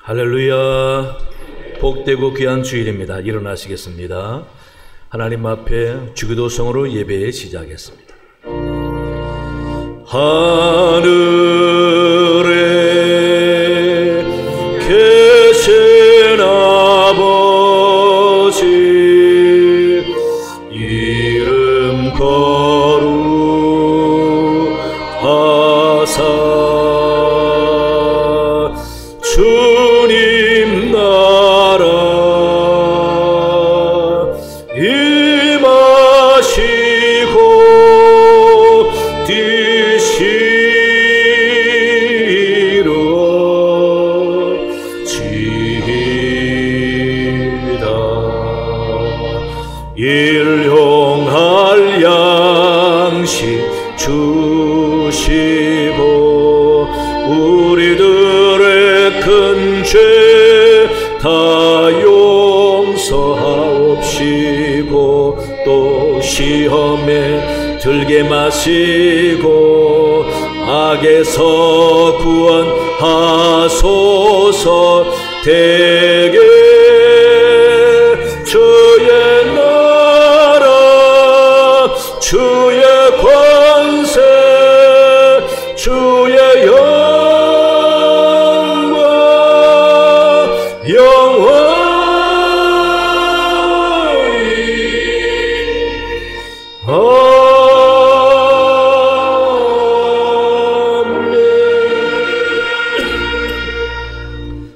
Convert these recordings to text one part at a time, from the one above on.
할렐루야. 복되고 귀한 주일입니다. 일어나시겠습니다. 하나님 앞에 주기도성으로 예배 시작하겠습니다. 하늘에 계신 아버지 이름 거룩하사 주님 나라 임하시고 뒤시러 지다 일용할 양식 주시고 우리들의 큰 죄 다 용서하옵시고 또 시험에 들게 마시고 악에서 구원하소서. 대개 주의 나라 주의 권세 주의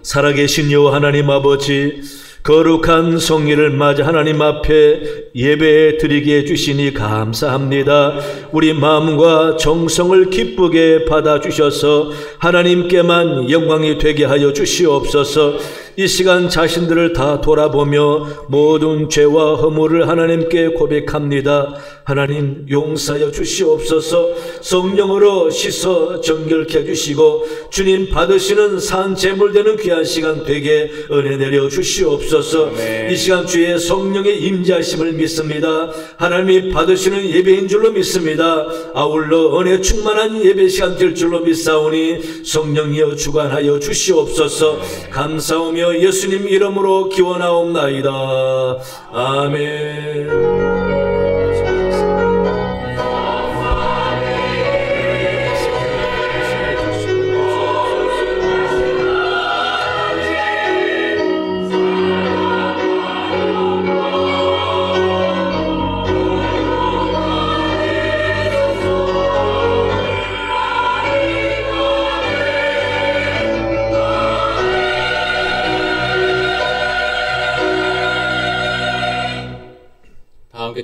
살아계신 여호와 하나님 아버지, 거룩한 성일을 맞아 하나님 앞에 예배 드리게 해주시니 감사합니다. 우리 마음과 정성을 기쁘게 받아주셔서 하나님께만 영광이 되게 하여 주시옵소서. 이 시간 자신들을 다 돌아보며 모든 죄와 허물을 하나님께 고백합니다. 하나님 용서하여 주시옵소서. 성령으로 씻어 정결케 해주시고 주님 받으시는 산 제물 되는 귀한 시간 되게 은혜 내려 주시옵소서. 이 시간 주의 성령의 임재하심을 믿습니다. 하나님이 받으시는 예배인 줄로 믿습니다. 아울러 은혜 충만한 예배 시간 될 줄로 믿사오니 성령이여 주관하여 주시옵소서. 감사하며 예수님 이름으로 기원하옵나이다. 아멘.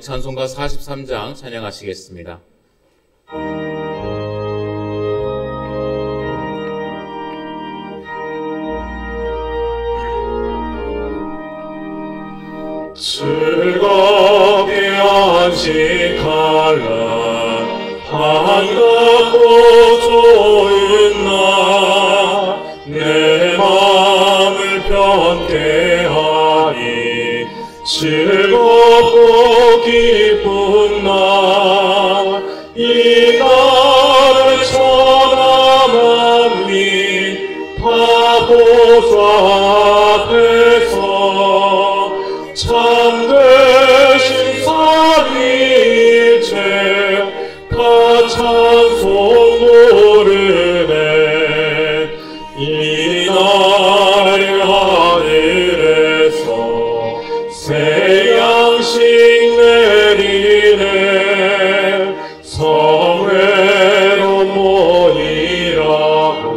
찬송가 43장 찬양하시겠습니다. 즐겁게 안식할라 반갑고 좋은 날 내 마음을 편케 하니 즐겁고 기쁜 날 이 날을 천하만민 다 보좌 앞에서 참되신 삼위일체 다 찬송 부르네. 이 날을 하늘에서 새 양식 내리네. 성회로 모이라고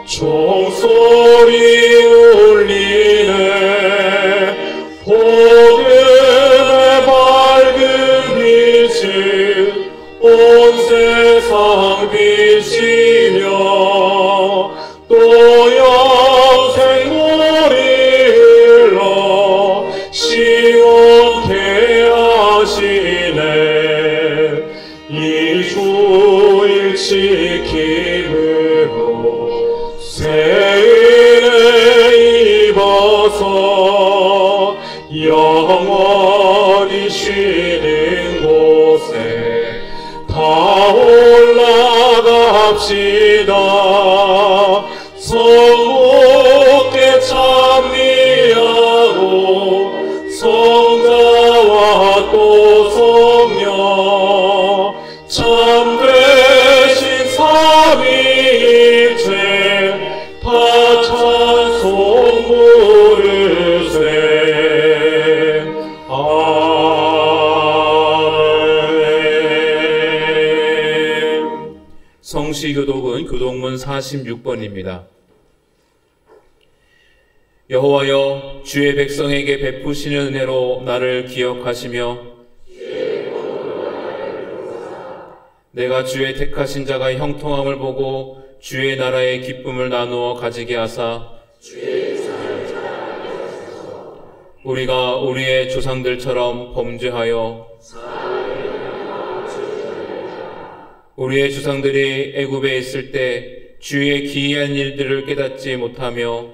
종소리 울리네. 복음의 밝은 빛을 온 세상 비치며 또 영생 물이 흘러 시원케 하시네. 이 주일 지킴으로 새 은혜 입어서 영원히 쉬는 곳에 다 올라갑시다. 성목께 일체 다 찬송 부르세. 성시교독은 교독문 46번입니다. 여호와여, 주의 백성에게 베푸시는 은혜로 나를 기억하시며 내가 주의 택하신 자가 형통함을 보고 주의 나라의 기쁨을 나누어 가지게 하사 우리가 우리의 조상들처럼 범죄하여 우리의 조상들이 애굽에 있을 때 주의 기이한 일들을 깨닫지 못하며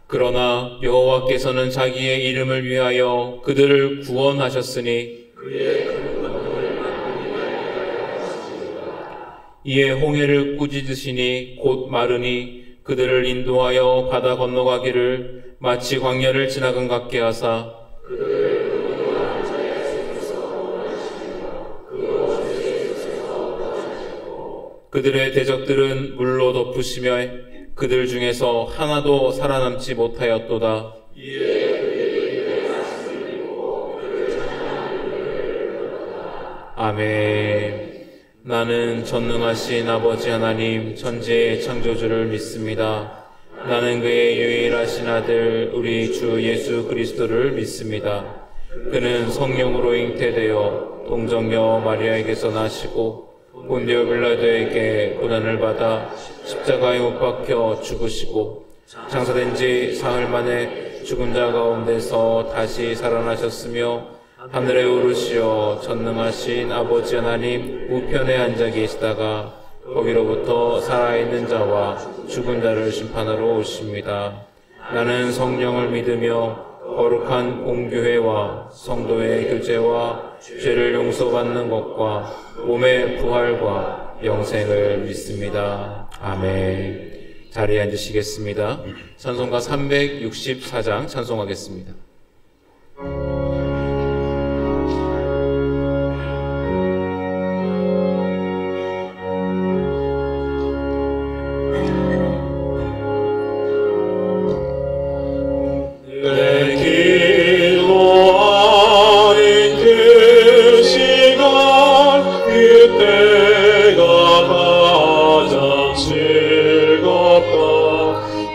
그러나 여호와께서는 자기의 이름을 위하여 그들을 구원하셨으니 이에 홍해를 꾸짖으시니 곧 마르니 그들을 인도하여 바다 건너가기를 마치 광야를 지나간 같게 하사 그들의 대적들은 물로 덮으시며 그들 중에서 하나도 살아남지 못하였도다. 아멘. 나는 전능하신 아버지 하나님 천지의 창조주를 믿습니다. 나는 그의 유일하신 아들 우리 주 예수 그리스도를 믿습니다. 그는 성령으로 잉태되어 동정녀 마리아에게서 나시고 본디오 빌라도에게 고난을 받아 십자가에 못 박혀 죽으시고 장사된 지 사흘 만에 죽은 자 가운데서 다시 살아나셨으며 하늘에 오르시어 전능하신 아버지 하나님 우편에 앉아 계시다가 거기로부터 살아있는 자와 죽은 자를 심판하러 오십니다. 나는 성령을 믿으며 거룩한 공교회와 성도의 교제와 죄를 용서받는 것과 몸의 부활과 영생을 믿습니다. 아멘. 자리에 앉으시겠습니다. 찬송가 364장 찬송하겠습니다.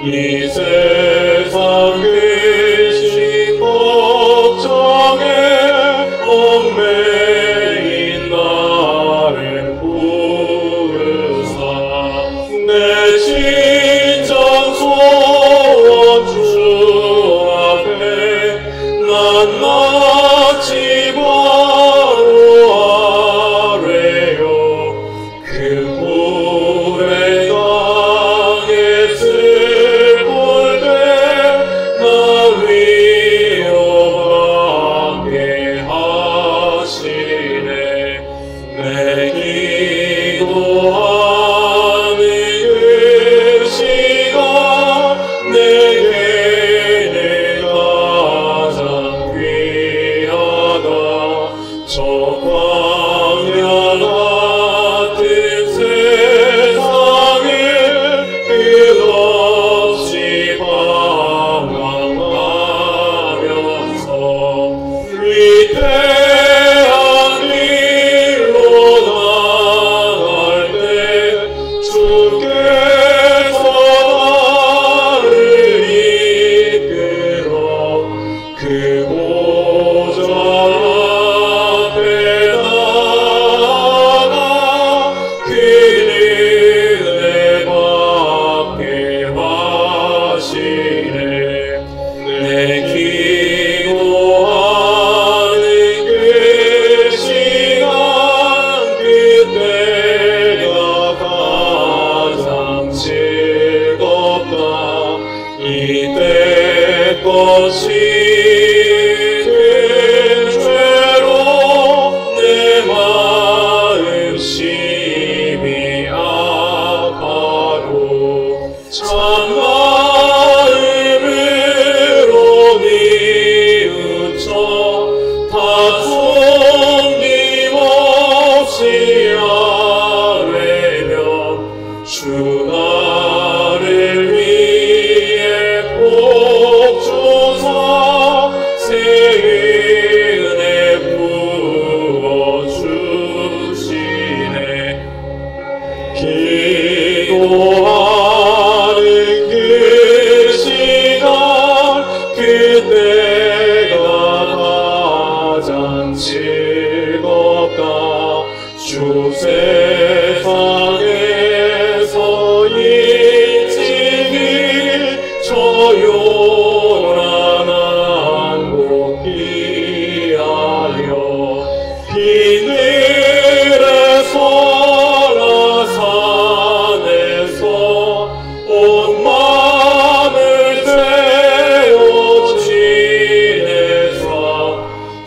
이 세상 근심 걱정에 얽매인 나를 부르사 내 진정 소원 주 앞에 난 마치 바로 아래요 그 불의 강에 그 보좌 앞에 가장 즐겁다. 주 세상에서 일찍이 조용한 곳 피하여 비늘의 설화산에서 온 마음을 세워 지내사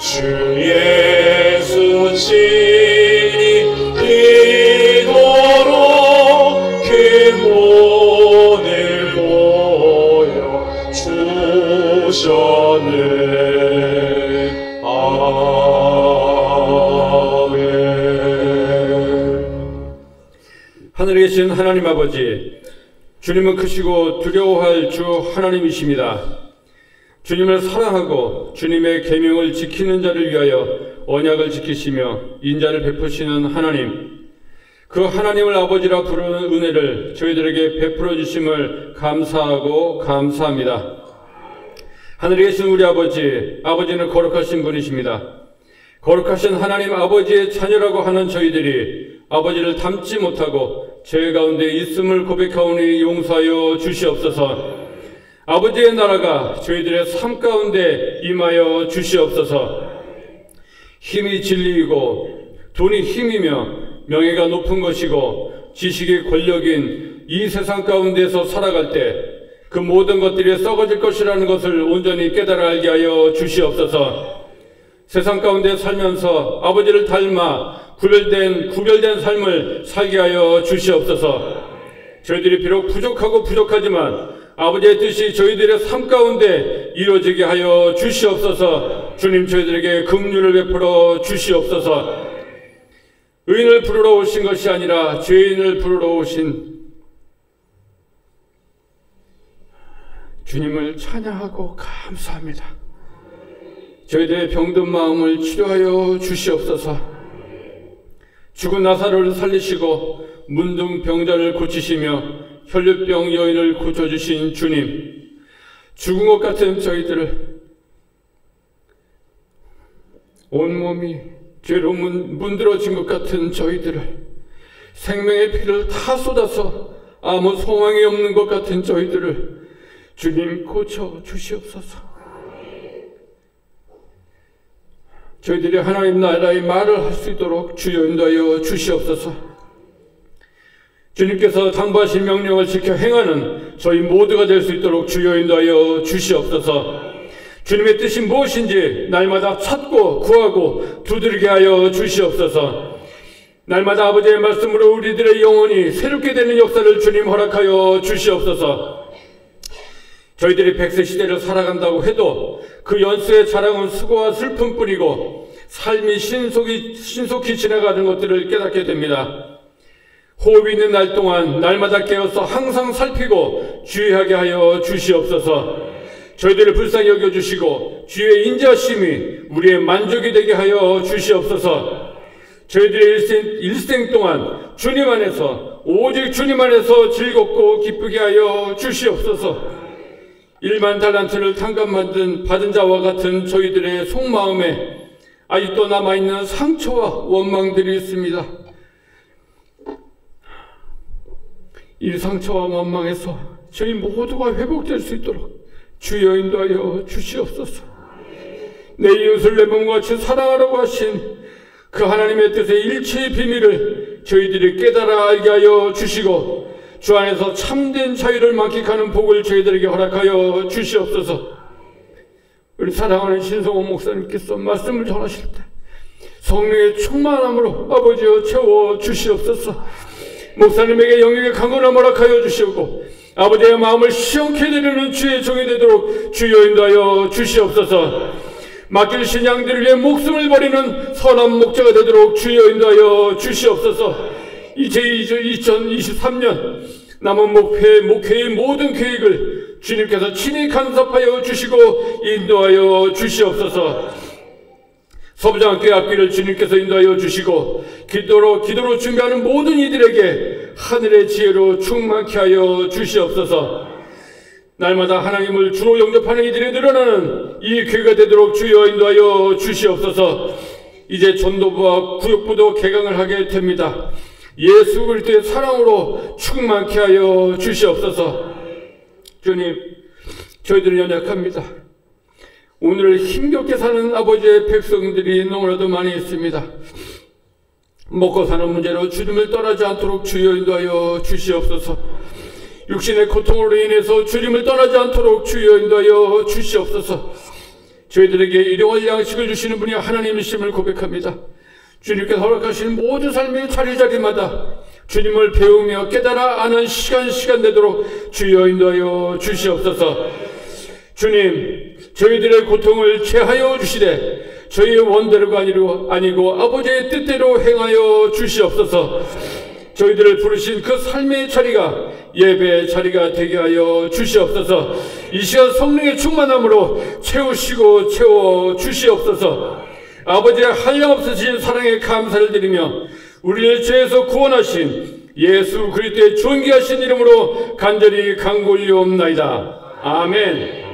주 예수 친히 이도록 그 본을 보여 주셨네. 아멘. 하늘에 계신 하나님 아버지, 주님은 크시고 두려워할 주 하나님이십니다. 주님을 사랑하고 주님의 계명을 지키는 자를 위하여 언약을 지키시며 인자를 베푸시는 하나님, 그 하나님을 아버지라 부르는 은혜를 저희들에게 베풀어 주심을 감사하고 감사합니다. 하늘에 계신 우리 아버지, 아버지는 거룩하신 분이십니다. 거룩하신 하나님 아버지의 자녀라고 하는 저희들이 아버지를 닮지 못하고 죄 가운데 있음을 고백하오니 용서하여 주시옵소서. 아버지의 나라가 저희들의 삶 가운데 임하여 주시옵소서. 힘이 진리이고 돈이 힘이며 명예가 높은 것이고 지식이 권력인 이 세상 가운데서 살아갈 때 그 모든 것들이 썩어질 것이라는 것을 온전히 깨달아 알게 하여 주시옵소서. 세상 가운데 살면서 아버지를 닮아 구별된 삶을 살게 하여 주시옵소서. 저희들이 비록 부족하고 부족하지만 아버지의 뜻이 저희들의 삶 가운데 이루어지게 하여 주시옵소서. 주님, 저희들에게 긍휼을 베풀어 주시옵소서. 의인을 부르러 오신 것이 아니라 죄인을 부르러 오신 주님을 찬양하고 감사합니다. 저희들의 병든 마음을 치료하여 주시옵소서. 죽은 나사로를 살리시고 문둥 병자를 고치시며 혈류병 여인을 고쳐주신 주님, 죽은 것 같은 저희들을, 온몸이 죄로 문드러진 것 같은 저희들을, 생명의 피를 다 쏟아서 아무 소망이 없는 것 같은 저희들을 주님 고쳐 주시옵소서. 저희들이 하나님 나라의 말을 할 수 있도록 주여 인도하여 주시옵소서. 주님께서 당부하신 명령을 지켜 행하는 저희 모두가 될 수 있도록 주여 인도하여 주시옵소서. 주님의 뜻이 무엇인지 날마다 찾고 구하고 두드리게 하여 주시옵소서. 날마다 아버지의 말씀으로 우리들의 영혼이 새롭게 되는 역사를 주님 허락하여 주시옵소서. 저희들이 100세 시대를 살아간다고 해도 그 연수의 자랑은 수고와 슬픔뿐이고 삶이 신속히 지나가는 것들을 깨닫게 됩니다. 호흡이 있는 날 동안 날마다 깨어서 항상 살피고 주의하게 하여 주시옵소서. 저희들을 불쌍히 여겨주시고 주의 인자심이 우리의 만족이 되게 하여 주시옵소서. 저희들의 일생 동안 주님 안에서, 오직 주님 안에서 즐겁고 기쁘게 하여 주시옵소서. 1만 달란트를 탕감 받은 자와 같은 저희들의 속마음에 아직도 남아있는 상처와 원망들이 있습니다. 이 상처와 원망에서 저희 모두가 회복될 수 있도록 주여 인도하여 주시옵소서. 내 이웃을 내 몸과 같이 사랑하라고 하신 그 하나님의 뜻의 일체의 비밀을 저희들이 깨달아 알게 하여 주시고 주 안에서 참된 자유를 만끽하는 복을 저희들에게 허락하여 주시옵소서. 우리 사랑하는 신성원 목사님께서 말씀을 전하실 때 성령의 충만함으로 아버지여 채워 주시옵소서. 목사님에게 영역의 강건함을 허락하여 주시고 아버지의 마음을 시원케 드리는 주의 종이 되도록 주여 인도하여 주시옵소서. 맡기신 양들을 위해 목숨을 버리는 선한 목자가 되도록 주여 인도하여 주시옵소서. 이제 2023년 남은 목회의 모든 계획을 주님께서 친히 간섭하여 주시고 인도하여 주시옵소서. 서부장학교의 앞길을 주님께서 인도하여 주시고 기도로 준비하는 모든 이들에게 하늘의 지혜로 충만케 하여 주시옵소서. 날마다 하나님을 주로 영접하는 이들이 늘어나는 이 교회가 되도록 주여 인도하여 주시옵소서. 이제 전도부와 구역부도 개강을 하게 됩니다. 예수 그리스도의 사랑으로 충만케 하여 주시옵소서. 주님, 저희들은 연약합니다. 오늘 힘겹게 사는 아버지의 백성들이 너무나도 많이 있습니다. 먹고 사는 문제로 주님을 떠나지 않도록 주여 인도하여 주시옵소서. 육신의 고통으로 인해서 주님을 떠나지 않도록 주여 인도하여 주시옵소서. 저희들에게 일용할 양식을 주시는 분이 하나님이심을 고백합니다. 주님께서 허락하신 모든 삶의 자리자리마다 주님을 배우며 깨달아 아는 시간 되도록 주여 인도하여 주시옵소서. 주님, 저희들의 고통을 체하여 주시되 저희의 원대로가 아니고 아버지의 뜻대로 행하여 주시옵소서. 저희들을 부르신 그 삶의 자리가 예배의 자리가 되게 하여 주시옵소서. 이 시간 성령의 충만함으로 채우시고 채워 주시옵소서. 아버지의 한량없으신 사랑에 감사를 드리며 우리를 죄에서 구원하신 예수 그리스도의 존귀하신 이름으로 간절히 간구올리옵나이다. 아멘.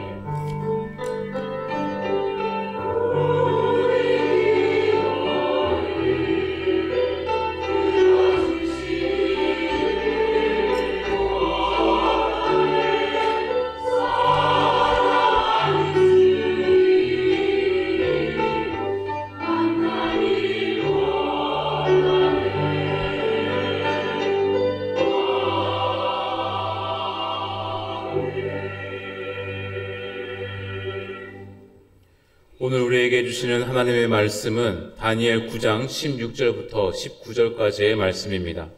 오늘 우리에게 주시는 하나님의 말씀은 다니엘 9장 16절부터 19절까지의 말씀입니다.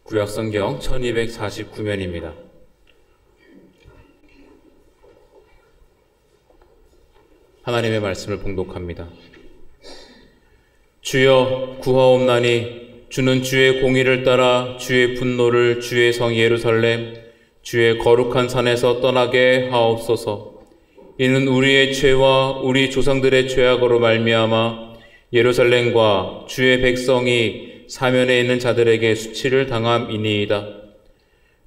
구약성경 1249면입니다. 하나님의 말씀을 봉독합니다. 주여 구하옵나니 주는 주의 공의를 따라 주의 분노를 주의 성 예루살렘 주의 거룩한 산에서 떠나게 하옵소서. 이는 우리의 죄와 우리 조상들의 죄악으로 말미암아 예루살렘과 주의 백성이 사면에 있는 자들에게 수치를 당함이니이다.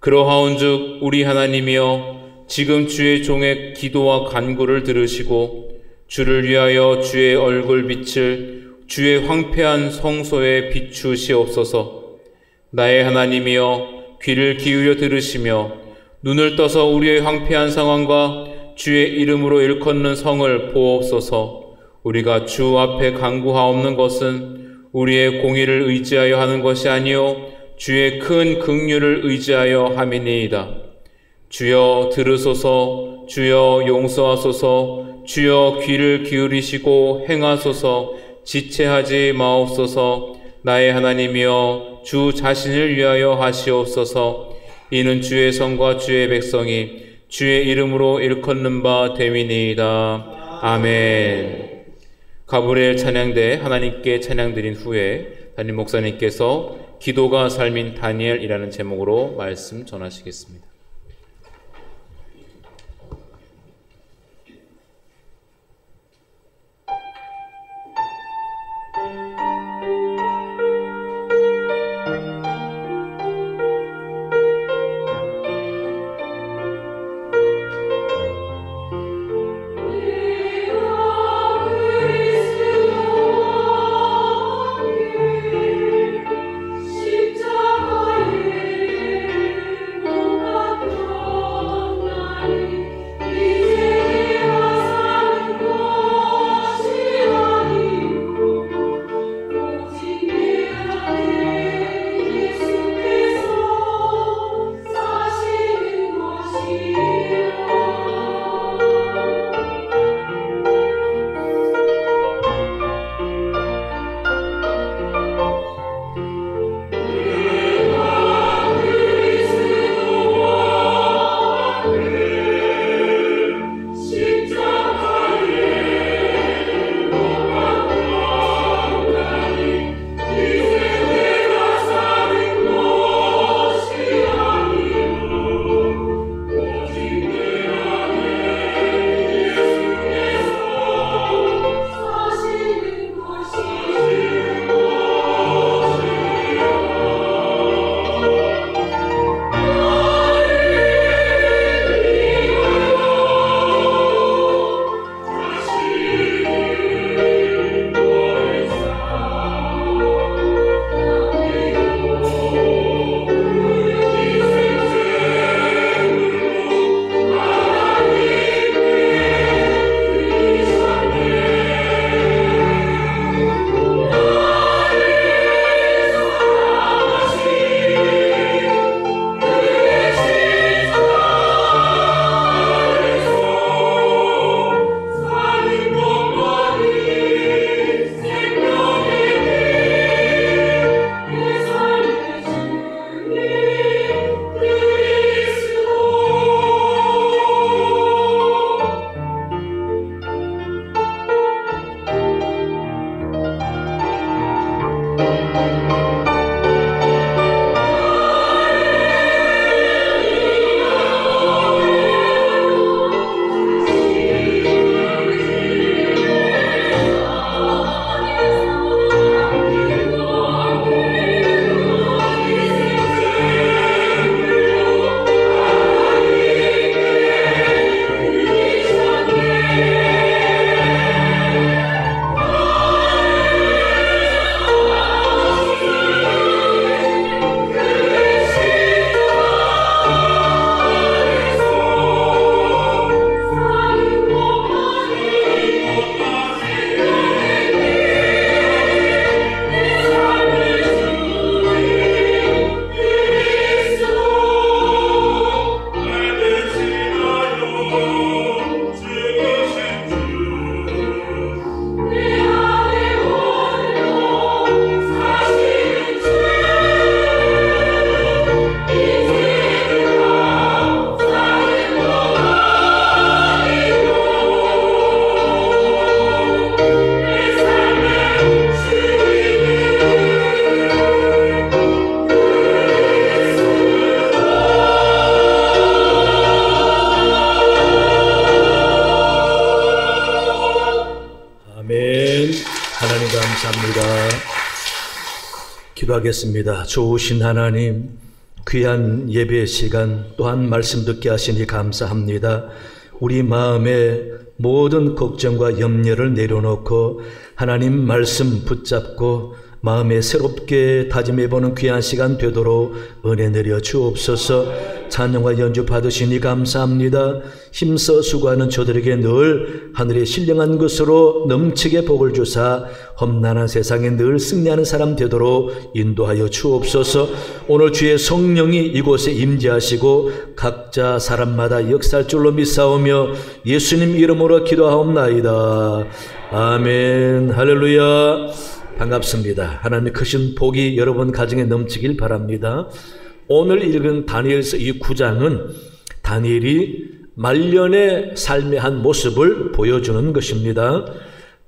그러하온즉 우리 하나님이여 지금 주의 종의 기도와 간구를 들으시고 주를 위하여 주의 얼굴빛을 주의 황폐한 성소에 비추시옵소서. 나의 하나님이여 귀를 기울여 들으시며 눈을 떠서 우리의 황폐한 상황과 주의 이름으로 일컫는 성을 보옵소서. 우리가 주 앞에 간구하옵는 것은 우리의 공의를 의지하여 하는 것이 아니요 주의 큰 긍휼을 의지하여 함이니이다. 주여 들으소서. 주여 용서하소서. 주여 귀를 기울이시고 행하소서. 지체하지 마옵소서. 나의 하나님이여 주 자신을 위하여 하시옵소서. 이는 주의 성과 주의 백성이 주의 이름으로 일컫는 바 됨이니이다. 아멘. 가브리엘 찬양대 하나님께 찬양드린 후에 담임 목사님께서 기도가 삶인 다니엘이라는 제목으로 말씀 전하시겠습니다. 십자가에 못 기도하겠습니다. 좋으신 하나님, 귀한 예배 시간 또한 말씀 듣게 하시니 감사합니다. 우리 마음에 모든 걱정과 염려를 내려놓고 하나님 말씀 붙잡고 마음에 새롭게 다짐해보는 귀한 시간 되도록 은혜 내려 주옵소서. 찬양과 연주 받으시니 감사합니다. 힘써 수고하는 저들에게 늘 하늘의 신령한 것으로 넘치게 복을 주사 험난한 세상에 늘 승리하는 사람 되도록 인도하여 주옵소서. 오늘 주의 성령이 이곳에 임재하시고 각자 사람마다 역사할 줄로 믿사오며 예수님 이름으로 기도하옵나이다. 아멘. 할렐루야. 반갑습니다. 하나님의 크신 복이 여러분 가정에 넘치길 바랍니다. 오늘 읽은 다니엘서 이 9장은 다니엘이 말년의 삶의 한 모습을 보여주는 것입니다.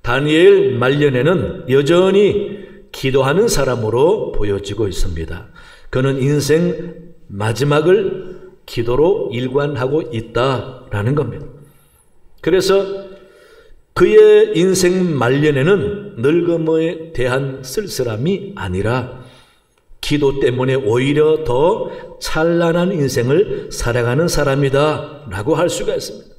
다니엘 말년에는 여전히 기도하는 사람으로 보여지고 있습니다. 그는 인생 마지막을 기도로 일관하고 있다라는 겁니다. 그래서 그의 인생 말년에는 늙음에 대한 쓸쓸함이 아니라 기도 때문에 오히려 더 찬란한 인생을 살아가는 사람이다 라고 할 수가 있습니다.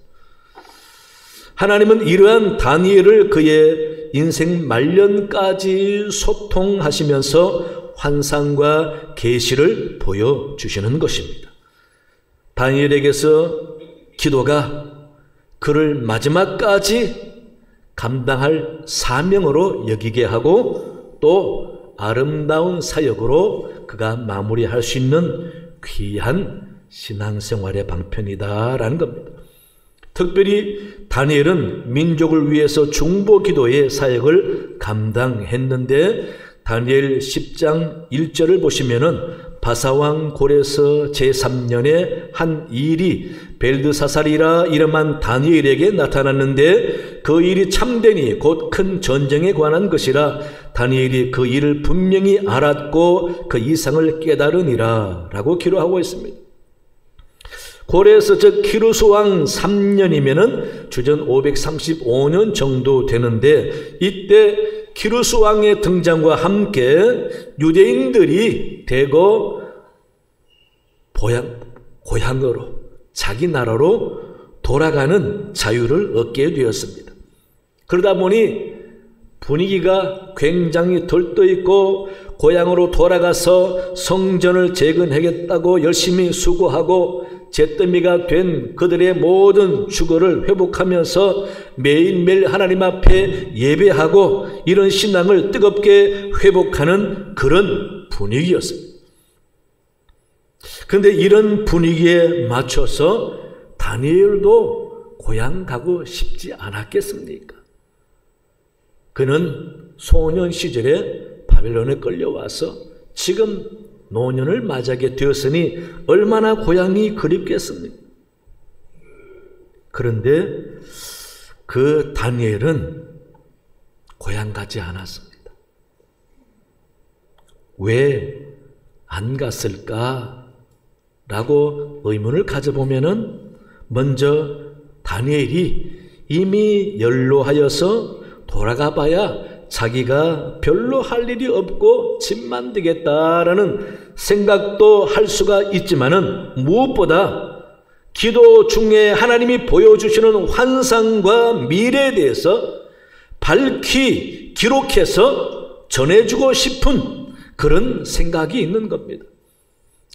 하나님은 이러한 다니엘을 그의 인생 말년까지 소통하시면서 환상과 계시를 보여주시는 것입니다. 다니엘에게서 기도가 그를 마지막까지 감당할 사명으로 여기게 하고 또 아름다운 사역으로 그가 마무리할 수 있는 귀한 신앙생활의 방편이다라는 겁니다. 특별히 다니엘은 민족을 위해서 중보기도의 사역을 감당했는데 다니엘 10장 1절을 보시면은 바사왕 고레서 제3년에 한 일이 벨드사살이라 이름한 다니엘에게 나타났는데 그 일이 참되니 곧 큰 전쟁에 관한 것이라 다니엘이 그 일을 분명히 알았고 그 이상을 깨달으니라 라고 기록하고 있습니다. 고레서 즉 키루스왕 3년이면은 주전 535년 정도 되는데 이때 키루스왕의 등장과 함께 유대인들이 대거 고향으로 자기 나라로 돌아가는 자유를 얻게 되었습니다. 그러다 보니 분위기가 굉장히 들떠있고 고향으로 돌아가서 성전을 재건하겠다고 열심히 수고하고 잿더미가 된 그들의 모든 주거를 회복하면서 매일매일 하나님 앞에 예배하고 이런 신앙을 뜨겁게 회복하는 그런 분위기였습니다. 그런데 이런 분위기에 맞춰서 다니엘도 고향 가고 싶지 않았겠습니까? 그는 소년 시절에 바벨론에 끌려와서 지금 노년을 맞이하게 되었으니 얼마나 고향이 그립겠습니까? 그런데 그 다니엘은 고향 가지 않았습니다. 왜 안 갔을까? 라고 의문을 가져보면은 먼저 다니엘이 이미 연로하여서 돌아가 봐야 자기가 별로 할 일이 없고 집만 되겠다라는 생각도 할 수가 있지만은 무엇보다 기도 중에 하나님이 보여주시는 환상과 미래에 대해서 밝히 기록해서 전해주고 싶은 그런 생각이 있는 겁니다.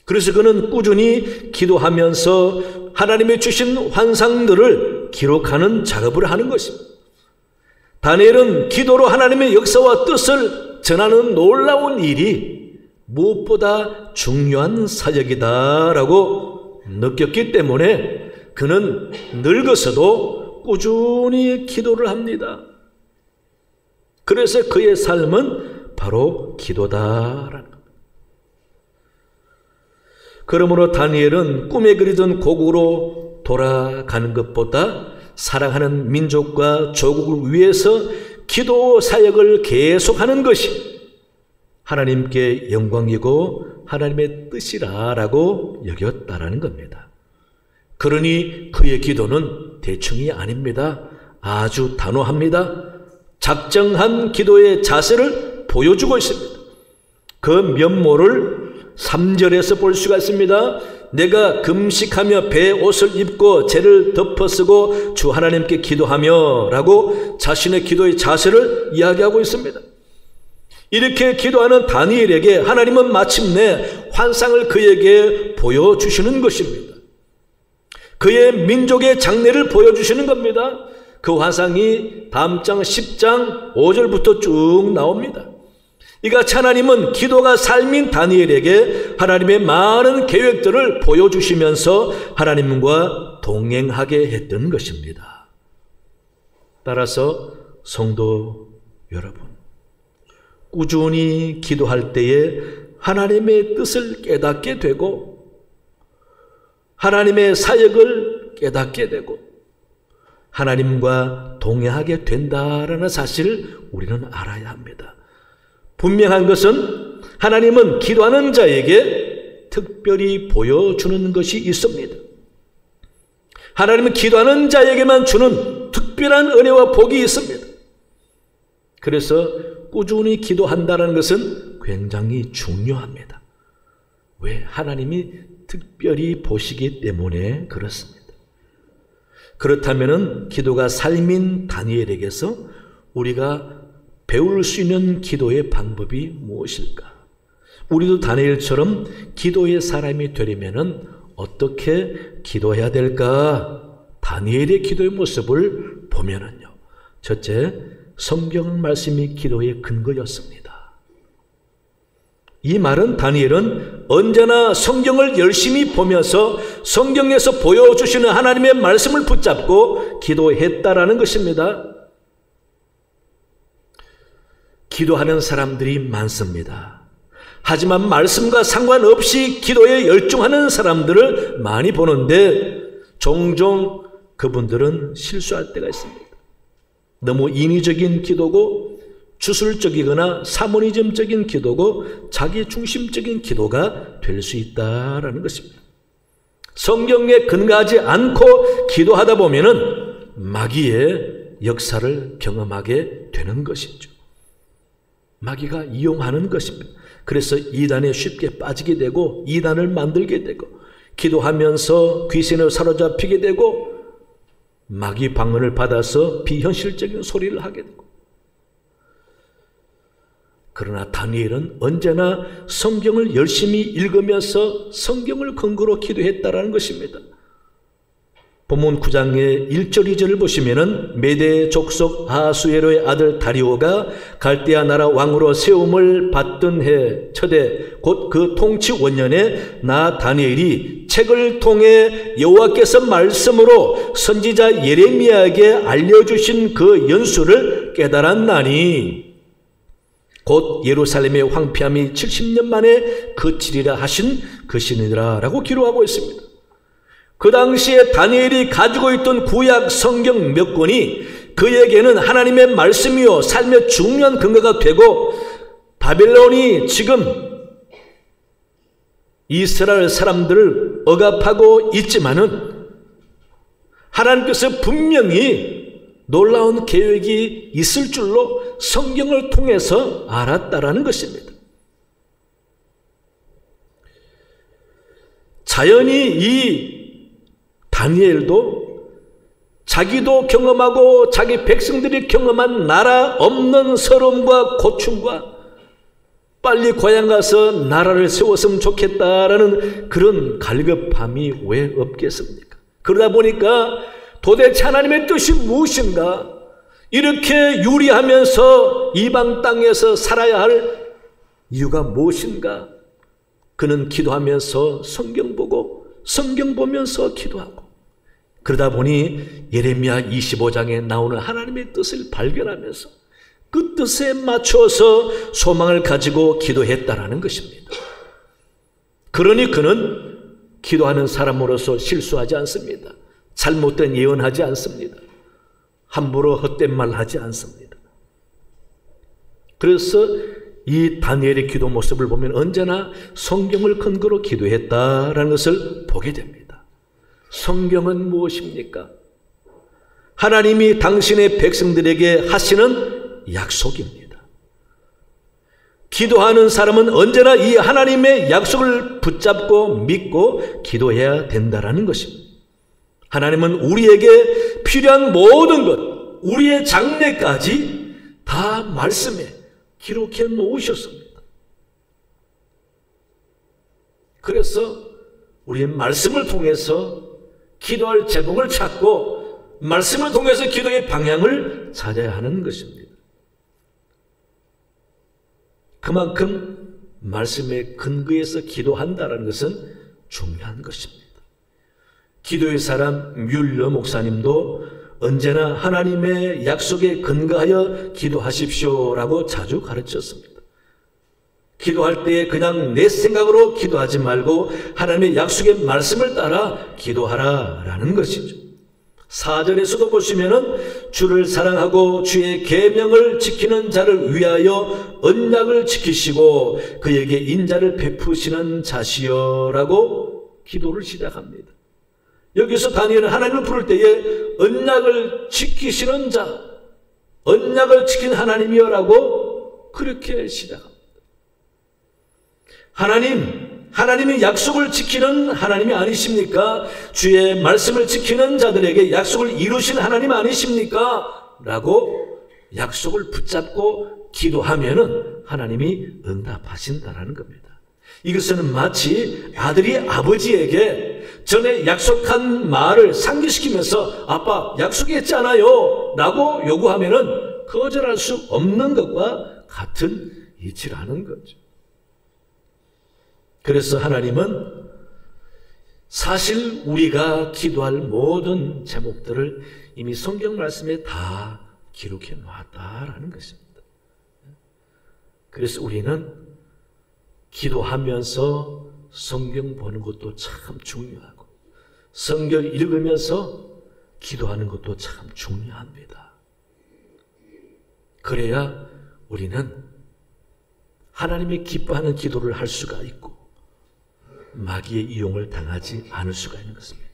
그래서 그는 꾸준히 기도하면서 하나님이 주신 환상들을 기록하는 작업을 하는 것입니다. 다니엘은 기도로 하나님의 역사와 뜻을 전하는 놀라운 일이 무엇보다 중요한 사역이다라고 느꼈기 때문에 그는 늙어서도 꾸준히 기도를 합니다. 그래서 그의 삶은 바로 기도다라는 겁니다. 그러므로 다니엘은 꿈에 그리던 고국으로 돌아가는 것보다 사랑하는 민족과 조국을 위해서 기도 사역을 계속하는 것이 하나님께 영광이고 하나님의 뜻이라고 여겼다라는 겁니다. 그러니 그의 기도는 대충이 아닙니다. 아주 단호합니다. 작정한 기도의 자세를 보여주고 있습니다. 그 면모를 3절에서 볼 수가 있습니다. 내가 금식하며 배 옷을 입고 죄를 덮어쓰고 주 하나님께 기도하며 라고 자신의 기도의 자세를 이야기하고 있습니다. 이렇게 기도하는 다니엘에게 하나님은 마침내 환상을 그에게 보여주시는 것입니다. 그의 민족의 장래를 보여주시는 겁니다. 그 환상이 다음 장 10장 5절부터 쭉 나옵니다. 이같이 하나님은 기도가 삶인 다니엘에게 하나님의 많은 계획들을 보여주시면서 하나님과 동행하게 했던 것입니다. 따라서 성도 여러분, 꾸준히 기도할 때에 하나님의 뜻을 깨닫게 되고 하나님의 사역을 깨닫게 되고 하나님과 동행하게 된다라는 사실을 우리는 알아야 합니다. 분명한 것은 하나님은 기도하는 자에게 특별히 보여주는 것이 있습니다. 하나님은 기도하는 자에게만 주는 특별한 은혜와 복이 있습니다. 그래서 꾸준히 기도한다는 것은 굉장히 중요합니다. 왜? 하나님이 특별히 보시기 때문에 그렇습니다. 그렇다면 기도가 삶인 다니엘에게서 우리가 배울 수 있는 기도의 방법이 무엇일까? 우리도 다니엘처럼 기도의 사람이 되려면 어떻게 기도해야 될까? 다니엘의 기도의 모습을 보면은요. 첫째, 성경 말씀이 기도의 근거였습니다. 이 말은 다니엘은 언제나 성경을 열심히 보면서 성경에서 보여주시는 하나님의 말씀을 붙잡고 기도했다라는 것입니다. 기도하는 사람들이 많습니다. 하지만 말씀과 상관없이 기도에 열중하는 사람들을 많이 보는데 종종 그분들은 실수할 때가 있습니다. 너무 인위적인 기도고 주술적이거나 사모니즘적인 기도고 자기 중심적인 기도가 될 수 있다라는 것입니다. 성경에 근거하지 않고 기도하다 보면은 마귀의 역사를 경험하게 되는 것이죠. 마귀가 이용하는 것입니다. 그래서 이단에 쉽게 빠지게 되고 이단을 만들게 되고 기도하면서 귀신을 사로잡히게 되고 마귀 방언을 받아서 비현실적인 소리를 하게 되고. 그러나 다니엘은 언제나 성경을 열심히 읽으면서 성경을 근거로 기도했다라는 것입니다. 본문 9장의 1절 2절을 보시면은 메대 족속 아하수에로의 아들 다리오가 갈대아 나라 왕으로 세움을 받던 해 첫해 곧 그 통치 원년에 나 다니엘이 책을 통해 여호와께서 말씀으로 선지자 예레미야에게 알려주신 그 연수를 깨달았나니 곧 예루살렘의 황폐함이 70년 만에 그치리라 하신 것이니라 라고 기록하고 있습니다. 그 당시에 다니엘이 가지고 있던 구약 성경 몇 권이 그에게는 하나님의 말씀이요 삶의 중요한 근거가 되고 바벨론이 지금 이스라엘 사람들을 억압하고 있지만은 하나님께서 분명히 놀라운 계획이 있을 줄로 성경을 통해서 알았다라는 것입니다. 자연히 이 다니엘도 자기도 경험하고 자기 백성들이 경험한 나라 없는 서러움과 고충과 빨리 고향 가서 나라를 세웠으면 좋겠다라는 그런 갈급함이 왜 없겠습니까? 그러다 보니까 도대체 하나님의 뜻이 무엇인가? 이렇게 유리하면서 이방 땅에서 살아야 할 이유가 무엇인가? 그는 기도하면서 성경 보고 성경 보면서 기도하고 그러다 보니 예레미야 25장에 나오는 하나님의 뜻을 발견하면서 그 뜻에 맞춰서 소망을 가지고 기도했다라는 것입니다. 그러니 그는 기도하는 사람으로서 실수하지 않습니다. 잘못된 예언하지 않습니다. 함부로 헛된 말 하지 않습니다. 그래서 이 다니엘의 기도 모습을 보면 언제나 성경을 근거로 기도했다라는 것을 보게 됩니다. 성경은 무엇입니까? 하나님이 당신의 백성들에게 하시는 약속입니다. 기도하는 사람은 언제나 이 하나님의 약속을 붙잡고 믿고 기도해야 된다는 것입니다. 하나님은 우리에게 필요한 모든 것, 우리의 장래까지 다 말씀에 기록해 놓으셨습니다. 그래서 우리는 말씀을 통해서 기도할 제목을 찾고 말씀을 통해서 기도의 방향을 찾아야 하는 것입니다. 그만큼 말씀의 근거에서 기도한다는 것은 중요한 것입니다. 기도의 사람 뮬러 목사님도 언제나 하나님의 약속에 근거하여 기도하십시오라고 자주 가르쳤습니다. 기도할 때 그냥 내 생각으로 기도하지 말고 하나님의 약속의 말씀을 따라 기도하라라는 것이죠. 4절에서도 보시면은 주를 사랑하고 주의 계명을 지키는 자를 위하여 언약을 지키시고 그에게 인자를 베푸시는 자시여라고 기도를 시작합니다. 여기서 다니엘은 하나님을 부를 때에 언약을 지키시는 자, 언약을 지킨 하나님이여라고 그렇게 시작합니다. 하나님이 약속을 지키는 하나님이 아니십니까? 주의 말씀을 지키는 자들에게 약속을 이루신 하나님 아니십니까? 라고 약속을 붙잡고 기도하면은 하나님이 응답하신다라는 겁니다. 이것은 마치 아들이 아버지에게 전에 약속한 말을 상기시키면서 아빠 약속했잖아요 라고 요구하면은 거절할 수 없는 것과 같은 이치라는 거죠. 그래서 하나님은 사실 우리가 기도할 모든 제목들을 이미 성경 말씀에 다 기록해 놨다라는 것입니다. 그래서 우리는 기도하면서 성경 보는 것도 참 중요하고 성경 읽으면서 기도하는 것도 참 중요합니다. 그래야 우리는 하나님이 기뻐하는 기도를 할 수가 있고 마귀의 이용을 당하지 않을 수가 있는 것입니다.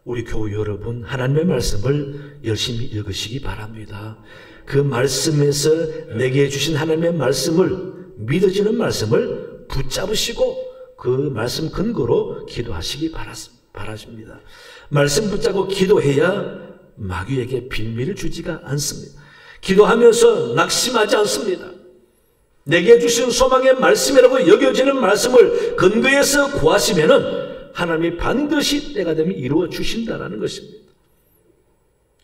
우리 교우 여러분, 하나님의 말씀을 열심히 읽으시기 바랍니다. 그 말씀에서 내게 주신 하나님의 말씀을, 믿어지는 말씀을 붙잡으시고 그 말씀 근거로 기도하시기 바라십니다. 말씀 붙잡고 기도해야 마귀에게 빌미를 주지가 않습니다. 기도하면서 낙심하지 않습니다. 내게 주신 소망의 말씀이라고 여겨지는 말씀을 근거해서 구하시면은 하나님이 반드시 때가 되면 이루어 주신다라는 것입니다.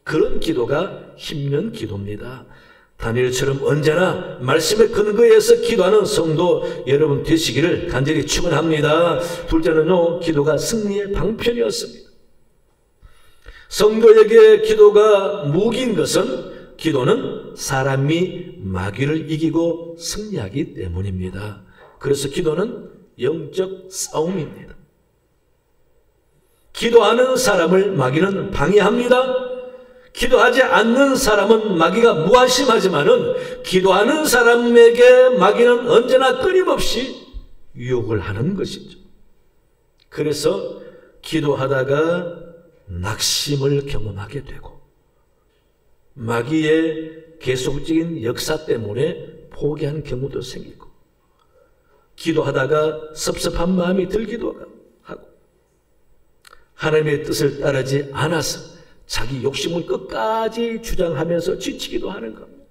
그런 기도가 힘있는 기도입니다. 다니엘처럼 언제나 말씀의 근거에서 기도하는 성도 여러분 되시기를 간절히 축원합니다. 둘째는요, 기도가 승리의 방편이었습니다. 성도에게 기도가 무기인 것은 기도는 사람이 마귀를 이기고 승리하기 때문입니다. 그래서 기도는 영적 싸움입니다. 기도하는 사람을 마귀는 방해합니다. 기도하지 않는 사람은 마귀가 무한심하지만은 기도하는 사람에게 마귀는 언제나 끊임없이 유혹을 하는 것이죠. 그래서 기도하다가 낙심을 경험하게 되고 마귀의 계속적인 역사 때문에 포기한 경우도 생기고 기도하다가 섭섭한 마음이 들기도 하고 하나님의 뜻을 따르지 않아서 자기 욕심을 끝까지 주장하면서 지치기도 하는 겁니다.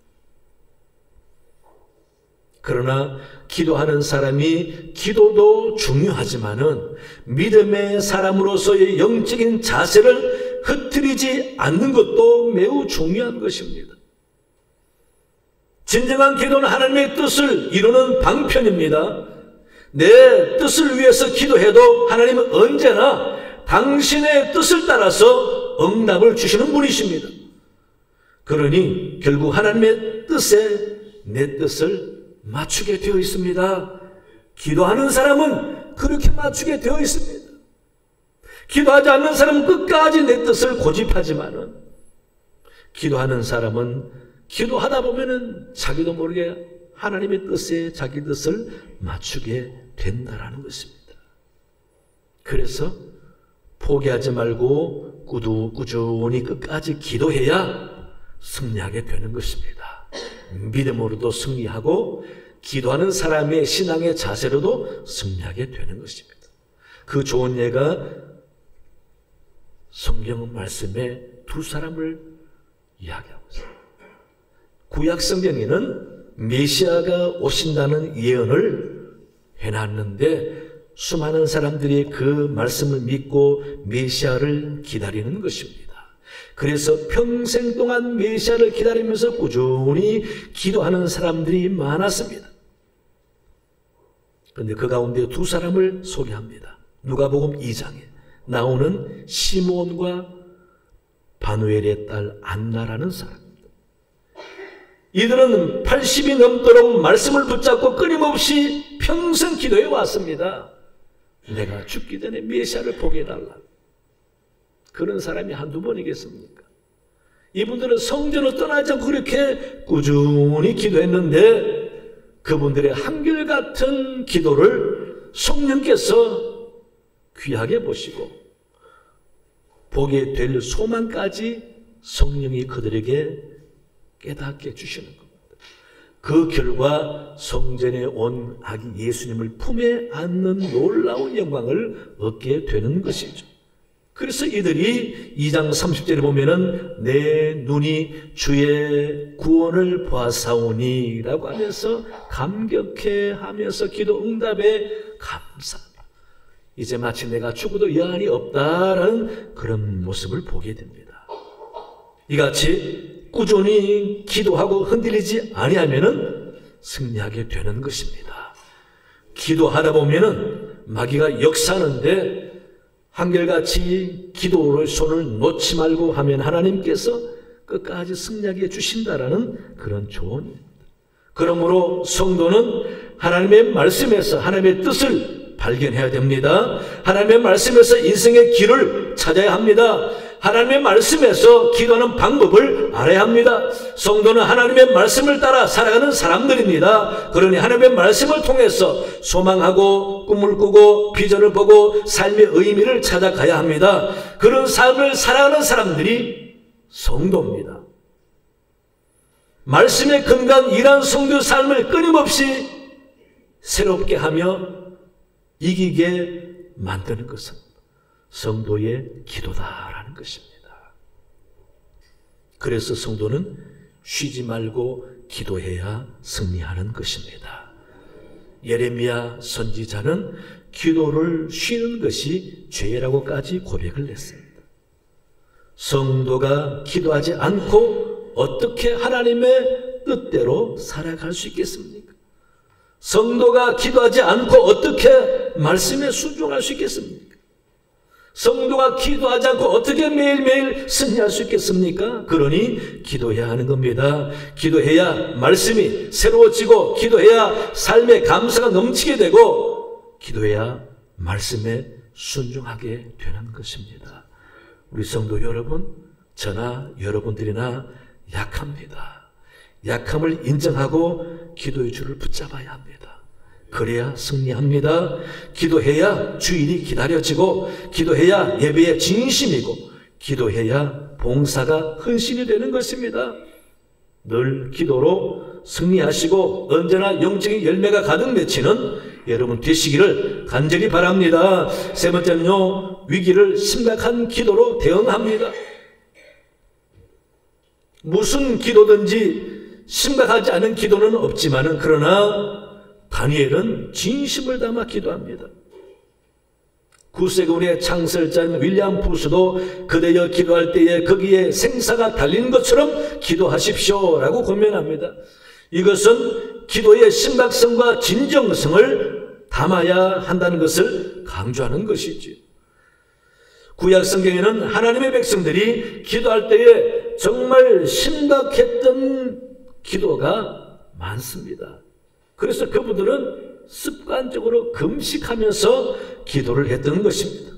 그러나 기도하는 사람이 기도도 중요하지만은 믿음의 사람으로서의 영적인 자세를 흐트리지 않는 것도 매우 중요한 것입니다. 진정한 기도는 하나님의 뜻을 이루는 방편입니다. 내 뜻을 위해서 기도해도 하나님은 언제나 당신의 뜻을 따라서 응답을 주시는 분이십니다. 그러니 결국 하나님의 뜻에 내 뜻을 맞추게 되어 있습니다. 기도하는 사람은 그렇게 맞추게 되어 있습니다. 기도하지 않는 사람은 끝까지 내 뜻을 고집하지만은 기도하는 사람은 기도하다 보면은 자기도 모르게 하나님의 뜻에 자기 뜻을 맞추게 된다라는 것입니다. 그래서 포기하지 말고 꾸준히 끝까지 기도해야 승리하게 되는 것입니다. 믿음으로도 승리하고 기도하는 사람의 신앙의 자세로도 승리하게 되는 것입니다. 그 좋은 예가 성경 말씀에 두 사람을 이야기하고 있습니다. 구약 성경에는 메시아가 오신다는 예언을 해놨는데 수많은 사람들이 그 말씀을 믿고 메시아를 기다리는 것입니다. 그래서 평생 동안 메시아를 기다리면서 꾸준히 기도하는 사람들이 많았습니다. 그런데 그 가운데 두 사람을 소개합니다. 누가복음 2장에 나오는 시므온과 바누엘의 딸 안나라는 사람입니다. 이들은 80이 넘도록 말씀을 붙잡고 끊임없이 평생 기도해 왔습니다. 내가 죽기 전에 메시아를 보게 해달라. 그런 사람이 한두 번이겠습니까? 이분들은 성전을 떠나지 않고 그렇게 꾸준히 기도했는데 그분들의 한결같은 기도를 성령께서 귀하게 보시고 보게 될 소망까지 성령이 그들에게 깨닫게 주시는 겁니다. 그 결과 성전에 온 아기 예수님을 품에 안는 놀라운 영광을 얻게 되는 것이죠. 그래서 이들이 2장 30절에 보면은 내 눈이 주의 구원을 보아사오니 라고 하면서 감격해 하면서 기도 응답에 감사합니다. 이제 마치 내가 죽어도 여한이 없다라는 그런 모습을 보게 됩니다. 이같이 꾸준히 기도하고 흔들리지 아니하면은 승리하게 되는 것입니다. 기도하다 보면은 마귀가 역사하는데 한결같이 기도의 손을 놓지 말고 하면 하나님께서 끝까지 승리하게 주신다라는 그런 조언입니다. 그러므로 성도는 하나님의 말씀에서 하나님의 뜻을 발견해야 됩니다. 하나님의 말씀에서 인생의 길을 찾아야 합니다. 하나님의 말씀에서 기도하는 방법을 알아야 합니다. 성도는 하나님의 말씀을 따라 살아가는 사람들입니다. 그러니 하나님의 말씀을 통해서 소망하고 꿈을 꾸고 비전을 보고 삶의 의미를 찾아가야 합니다. 그런 삶을 살아가는 사람들이 성도입니다. 말씀에 근간 이러한 성도의 삶을 끊임없이 새롭게 하며 이기게 만드는 것은 성도의 기도다라는 것입니다. 그래서 성도는 쉬지 말고 기도해야 승리하는 것입니다. 예레미야 선지자는 기도를 쉬는 것이 죄라고까지 고백을 했습니다. 성도가 기도하지 않고 어떻게 하나님의 뜻대로 살아갈 수 있겠습니까? 성도가 기도하지 않고 어떻게 말씀에 순종할 수 있겠습니까? 성도가 기도하지 않고 어떻게 매일매일 승리할 수 있겠습니까? 그러니 기도해야 하는 겁니다. 기도해야 말씀이 새로워지고 기도해야 삶의 감사가 넘치게 되고 기도해야 말씀에 순종하게 되는 것입니다. 우리 성도 여러분, 저나 여러분들이나 약합니다. 약함을 인정하고 기도의 줄을 붙잡아야 합니다. 그래야 승리합니다. 기도해야 주일이 기다려지고, 기도해야 예배에 진심이고, 기도해야 봉사가 헌신이 되는 것입니다. 늘 기도로 승리하시고 언제나 영적인 열매가 가득 맺히는 여러분 되시기를 간절히 바랍니다. 세 번째는요, 위기를 심각한 기도로 대응합니다. 무슨 기도든지 심각하지 않은 기도는 없지만은, 그러나 다니엘은 진심을 담아 기도합니다. 9세기의 창설자인 윌리엄 부스도 그대여 기도할 때에 거기에 생사가 달린 것처럼 기도하십시오라고 권면합니다. 이것은 기도의 심각성과 진정성을 담아야 한다는 것을 강조하는 것이지요. 구약 성경에는 하나님의 백성들이 기도할 때에 정말 심각했던 기도가 많습니다. 그래서 그분들은 습관적으로 금식하면서 기도를 했던 것입니다.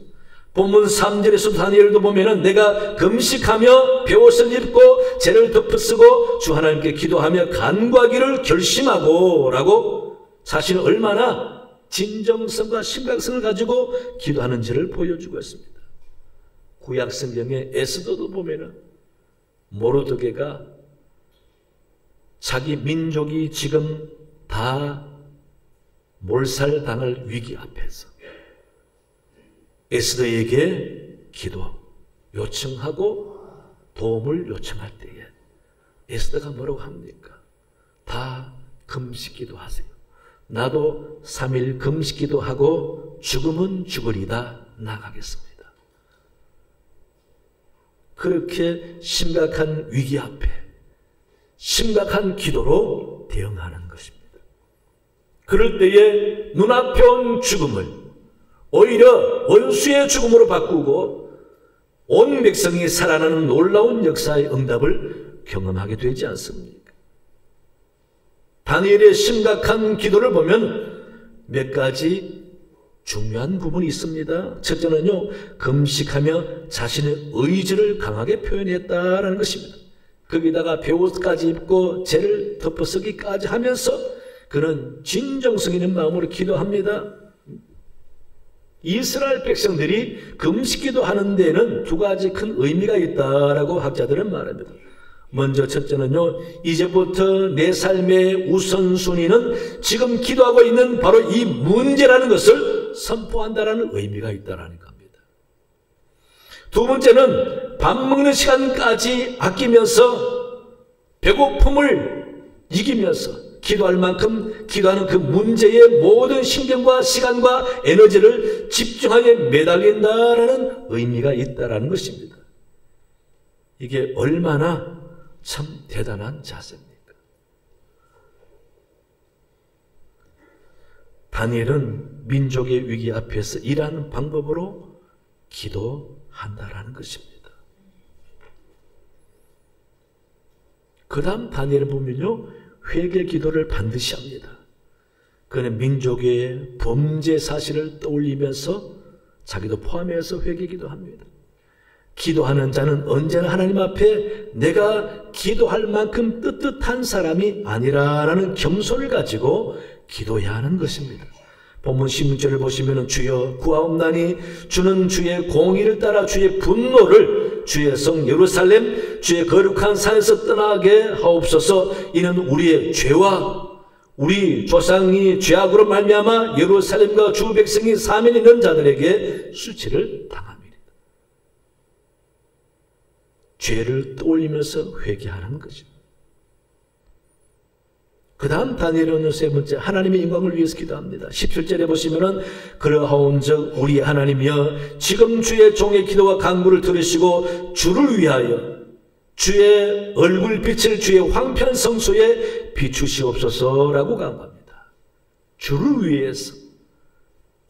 본문 3절에서 다니엘도 보면은 내가 금식하며 베옷을 입고 죄를 덮어쓰고 주 하나님께 기도하며 간구하기를 결심하고 라고 자신은 얼마나 진정성과 심각성을 가지고 기도하는지를 보여주고 있습니다. 구약 성경의 에스더도 보면은 모르드게가 자기 민족이 지금 다 몰살당할 위기 앞에서 에스더에게 기도 요청하고 도움을 요청할 때에 에스더가 뭐라고 합니까? 다 금식기도 하세요. 나도 3일 금식기도 하고 죽으면 죽으리다 나가겠습니다. 그렇게 심각한 위기 앞에 심각한 기도로 대응하는 것입니다. 그럴 때에 눈앞에 온 죽음을 오히려 원수의 죽음으로 바꾸고 온 백성이 살아나는 놀라운 역사의 응답을 경험하게 되지 않습니까? 다니엘의 심각한 기도를 보면 몇 가지 중요한 부분이 있습니다. 첫째는요, 금식하며 자신의 의지를 강하게 표현했다라는 것입니다. 거기다가 베옷까지 입고 죄를 덮어쓰기까지 하면서 그는 진정성 있는 마음으로 기도합니다. 이스라엘 백성들이 금식기도 하는 데에는 두 가지 큰 의미가 있다라고 학자들은 말합니다. 먼저 첫째는요, 이제부터 내 삶의 우선순위는 지금 기도하고 있는 바로 이 문제라는 것을 선포한다라는 의미가 있다라는 겁니다. 두 번째는 밥 먹는 시간까지 아끼면서 배고픔을 이기면서 기도할 만큼 기도하는 그 문제에 모든 신경과 시간과 에너지를 집중하게 매달린다라는 의미가 있다라는 것입니다. 이게 얼마나 참 대단한 자세입니까? 다니엘은 민족의 위기 앞에서 일하는 방법으로 기도한다라는 것입니다. 그 다음 다니엘을 보면요, 회개 기도를 반드시 합니다. 그는 민족의 범죄 사실을 떠올리면서 자기도 포함해서 회개 기도합니다. 기도하는 자는 언제나 하나님 앞에 내가 기도할 만큼 떳떳한 사람이 아니라라는 겸손을 가지고 기도해야 하는 것입니다. 본문 16절을 보시면 주여 구하옵나니 주는 주의 공의를 따라 주의 분노를 주의 성 예루살렘 주의 거룩한 산에서 떠나게 하옵소서. 이는 우리의 죄와 우리 조상이 죄악으로 말미암아 예루살렘과 주 백성이 사면 있는 자들에게 수치를 당합니다. 죄를 떠올리면서 회개하는 거죠. 그 다음 다니엘은 세 번째, 하나님의 영광을 위해서 기도합니다. 17절에 보시면은 그러하온즉 우리 하나님이여 지금 주의 종의 기도와 간구를 들으시고 주를 위하여 주의 얼굴빛을 주의 황편 성소에 비추시옵소서라고 간구합니다. 주를 위해서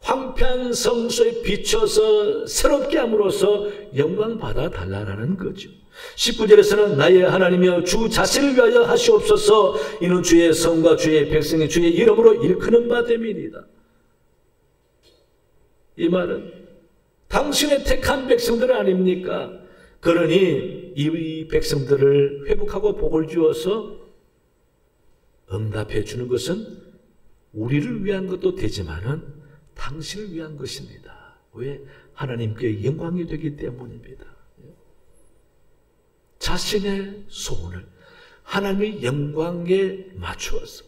황편 성소에 비춰서 새롭게 함으로써 영광 받아 달라라는 거죠. 19절에서는 나의 하나님이여 주 자신을 위하여 하시옵소서. 이는 주의 성과 주의 백성이 주의 이름으로 일컫는 바 됨이니이다. 이 말은 당신의 택한 백성들 아닙니까? 그러니 이 백성들을 회복하고 복을 주어서 응답해 주는 것은 우리를 위한 것도 되지만은 당신을 위한 것입니다. 왜? 하나님께 영광이 되기 때문입니다. 자신의 소원을 하나님의 영광에 맞추어서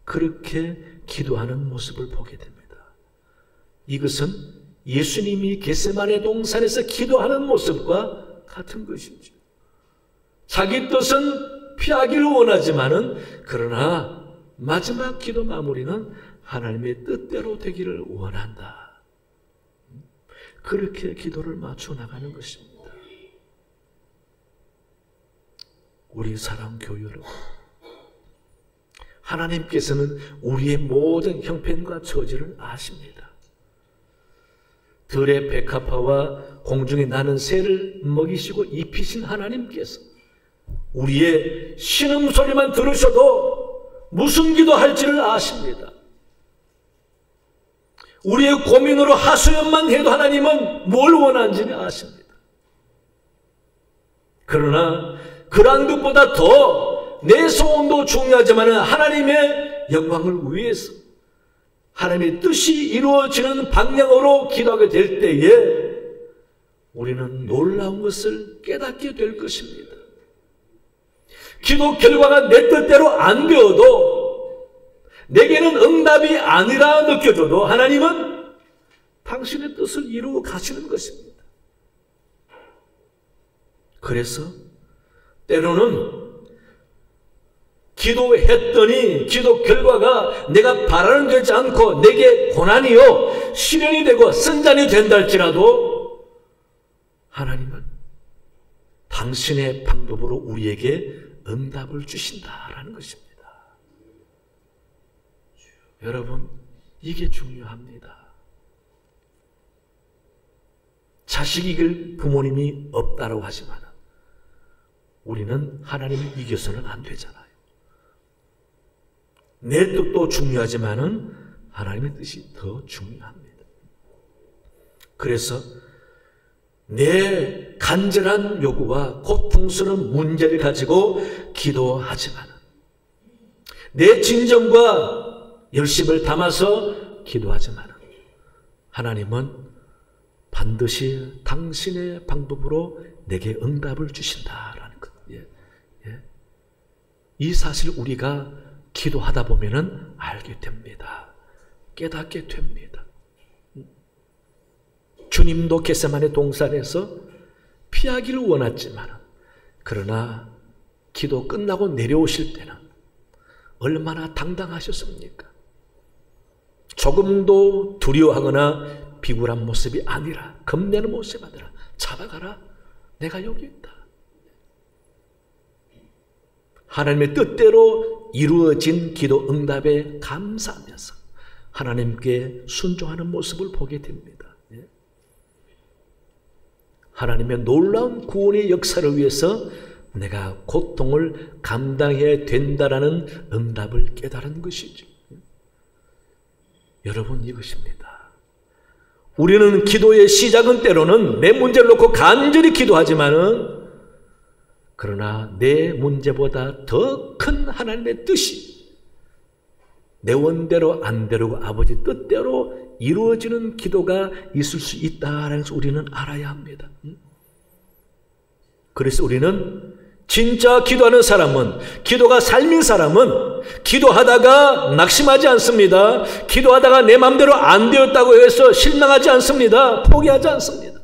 그렇게 기도하는 모습을 보게 됩니다. 이것은 예수님이 겟세마네 동산에서 기도하는 모습과 같은 것이죠. 자기 뜻은 피하기를 원하지만은 그러나 마지막 기도 마무리는 하나님의 뜻대로 되기를 원한다. 그렇게 기도를 맞춰 나가는 것입니다. 우리 사랑교회 여러분, 하나님께서는 우리의 모든 형편과 처지를 아십니다. 들의 백합화와 공중에 나는 새를 먹이시고 입히신 하나님께서 우리의 신음소리만 들으셔도 무슨 기도할지를 아십니다. 우리의 고민으로 하소연만 해도 하나님은 뭘 원하는지를 아십니다. 그러나 그러한 것보다 더 내 소원도 중요하지만 하나님의 영광을 위해서 하나님의 뜻이 이루어지는 방향으로 기도하게 될 때에 우리는 놀라운 것을 깨닫게 될 것입니다. 기도 결과가 내 뜻대로 안 되어도 내게는 응답이 아니라 느껴져도 하나님은 당신의 뜻을 이루어 가시는 것입니다. 그래서 때로는 기도했더니 기도 결과가 내가 바라는 게 되지 않고 내게 고난이요 시련이 되고 쓴잔이 된다 할지라도 하나님은 당신의 방법으로 우리에게 응답을 주신다라는 것입니다. 여러분, 이게 중요합니다. 자식 이길 부모님이 없다고 하지만 우리는 하나님을 이겨서는 안 되잖아요. 내 뜻도 중요하지만은 하나님의 뜻이 더 중요합니다. 그래서 내 간절한 요구와 고통스러운 문제를 가지고 기도하지만 내 진정과 열심을 담아서 기도하지만 하나님은 반드시 당신의 방법으로 내게 응답을 주신다라는 것. 이 사실을 우리가 기도하다 보면은 알게 됩니다. 깨닫게 됩니다. 주님도 겟세마네 동산에서 피하기를 원했지만 그러나 기도 끝나고 내려오실 때는 얼마나 당당하셨습니까? 조금도 두려워하거나 비굴한 모습이 아니라 겁내는 모습이 아니라 잡아가라, 내가 여기 있다. 하나님의 뜻대로 이루어진 기도 응답에 감사하면서 하나님께 순종하는 모습을 보게 됩니다. 하나님의 놀라운 구원의 역사를 위해서 내가 고통을 감당해야 된다라는 응답을 깨달은 것이죠. 여러분, 이것입니다. 우리는 기도의 시작은 때로는 내 문제를 놓고 간절히 기도하지만은 그러나 내 문제보다 더 큰 하나님의 뜻이 내 원대로 안 되고 아버지 뜻대로 이루어지는 기도가 있을 수 있다는 것을 우리는 알아야 합니다. 그래서 우리는 진짜 기도하는 사람은, 기도가 삶인 사람은 기도하다가 낙심하지 않습니다. 기도하다가 내 마음대로 안 되었다고 해서 실망하지 않습니다. 포기하지 않습니다.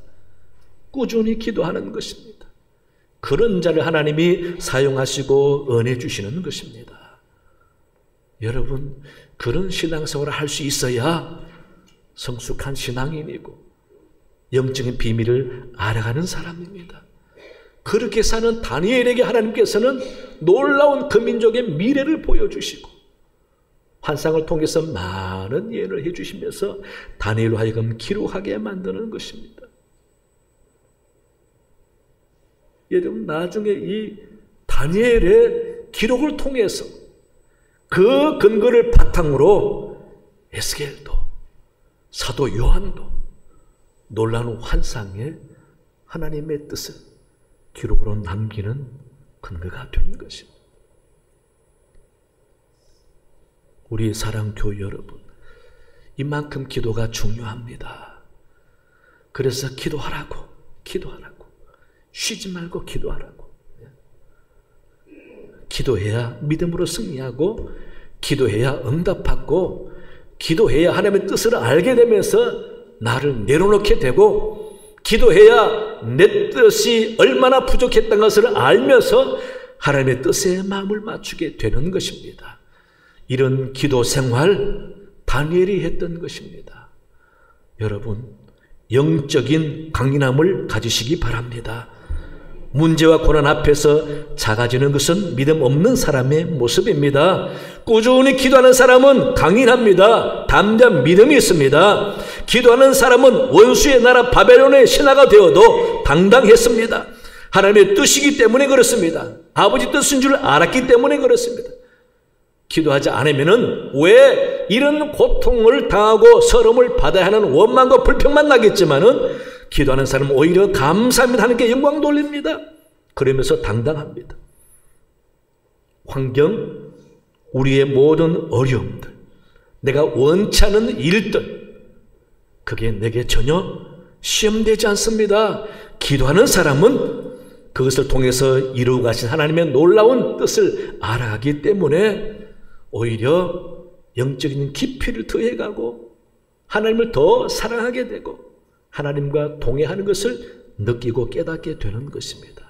꾸준히 기도하는 것입니다. 그런 자를 하나님이 사용하시고 은혜 주시는 것입니다. 여러분, 그런 신앙생활을 할 수 있어야 성숙한 신앙인이고 영적인 비밀을 알아가는 사람입니다. 그렇게 사는 다니엘에게 하나님께서는 놀라운 그 민족의 미래를 보여주시고 환상을 통해서 많은 예언을 해주시면서 다니엘로 하여금 기록하게 만드는 것입니다. 여러분, 나중에 이 다니엘의 기록을 통해서 그 근거를 바탕으로 에스겔도 사도 요한도 놀라운 환상에 하나님의 뜻을 기록으로 남기는 근거가 된 것입니다. 우리 사랑교회 여러분, 이만큼 기도가 중요합니다. 그래서 기도하라고, 쉬지 말고 기도하라고. 기도해야 믿음으로 승리하고, 기도해야 응답받고, 기도해야 하나님의 뜻을 알게 되면서 나를 내려놓게 되고, 기도해야 내 뜻이 얼마나 부족했던 것을 알면서 하나님의 뜻에 마음을 맞추게 되는 것입니다. 이런 기도 생활 다니엘이 했던 것입니다. 여러분, 영적인 강인함을 가지시기 바랍니다. 문제와 고난 앞에서 작아지는 것은 믿음 없는 사람의 모습입니다. 꾸준히 기도하는 사람은 강인합니다. 담대한 믿음이 있습니다. 기도하는 사람은 원수의 나라 바벨론의 신하가 되어도 당당했습니다. 하나님의 뜻이기 때문에 그렇습니다. 아버지 뜻인 줄 알았기 때문에 그렇습니다. 기도하지 않으면은 왜 이런 고통을 당하고 서름을 받아야 하는 원망과 불평만 나겠지만은, 기도하는 사람은 오히려 감사합니다, 하나님께 영광 돌립니다. 그러면서 당당합니다. 환경, 우리의 모든 어려움들, 내가 원치 않은 일들, 그게 내게 전혀 시험되지 않습니다. 기도하는 사람은 그것을 통해서 이루어 가신 하나님의 놀라운 뜻을 알아가기 때문에 오히려 영적인 깊이를 더해가고 하나님을 더 사랑하게 되고 하나님과 동행하는 것을 느끼고 깨닫게 되는 것입니다.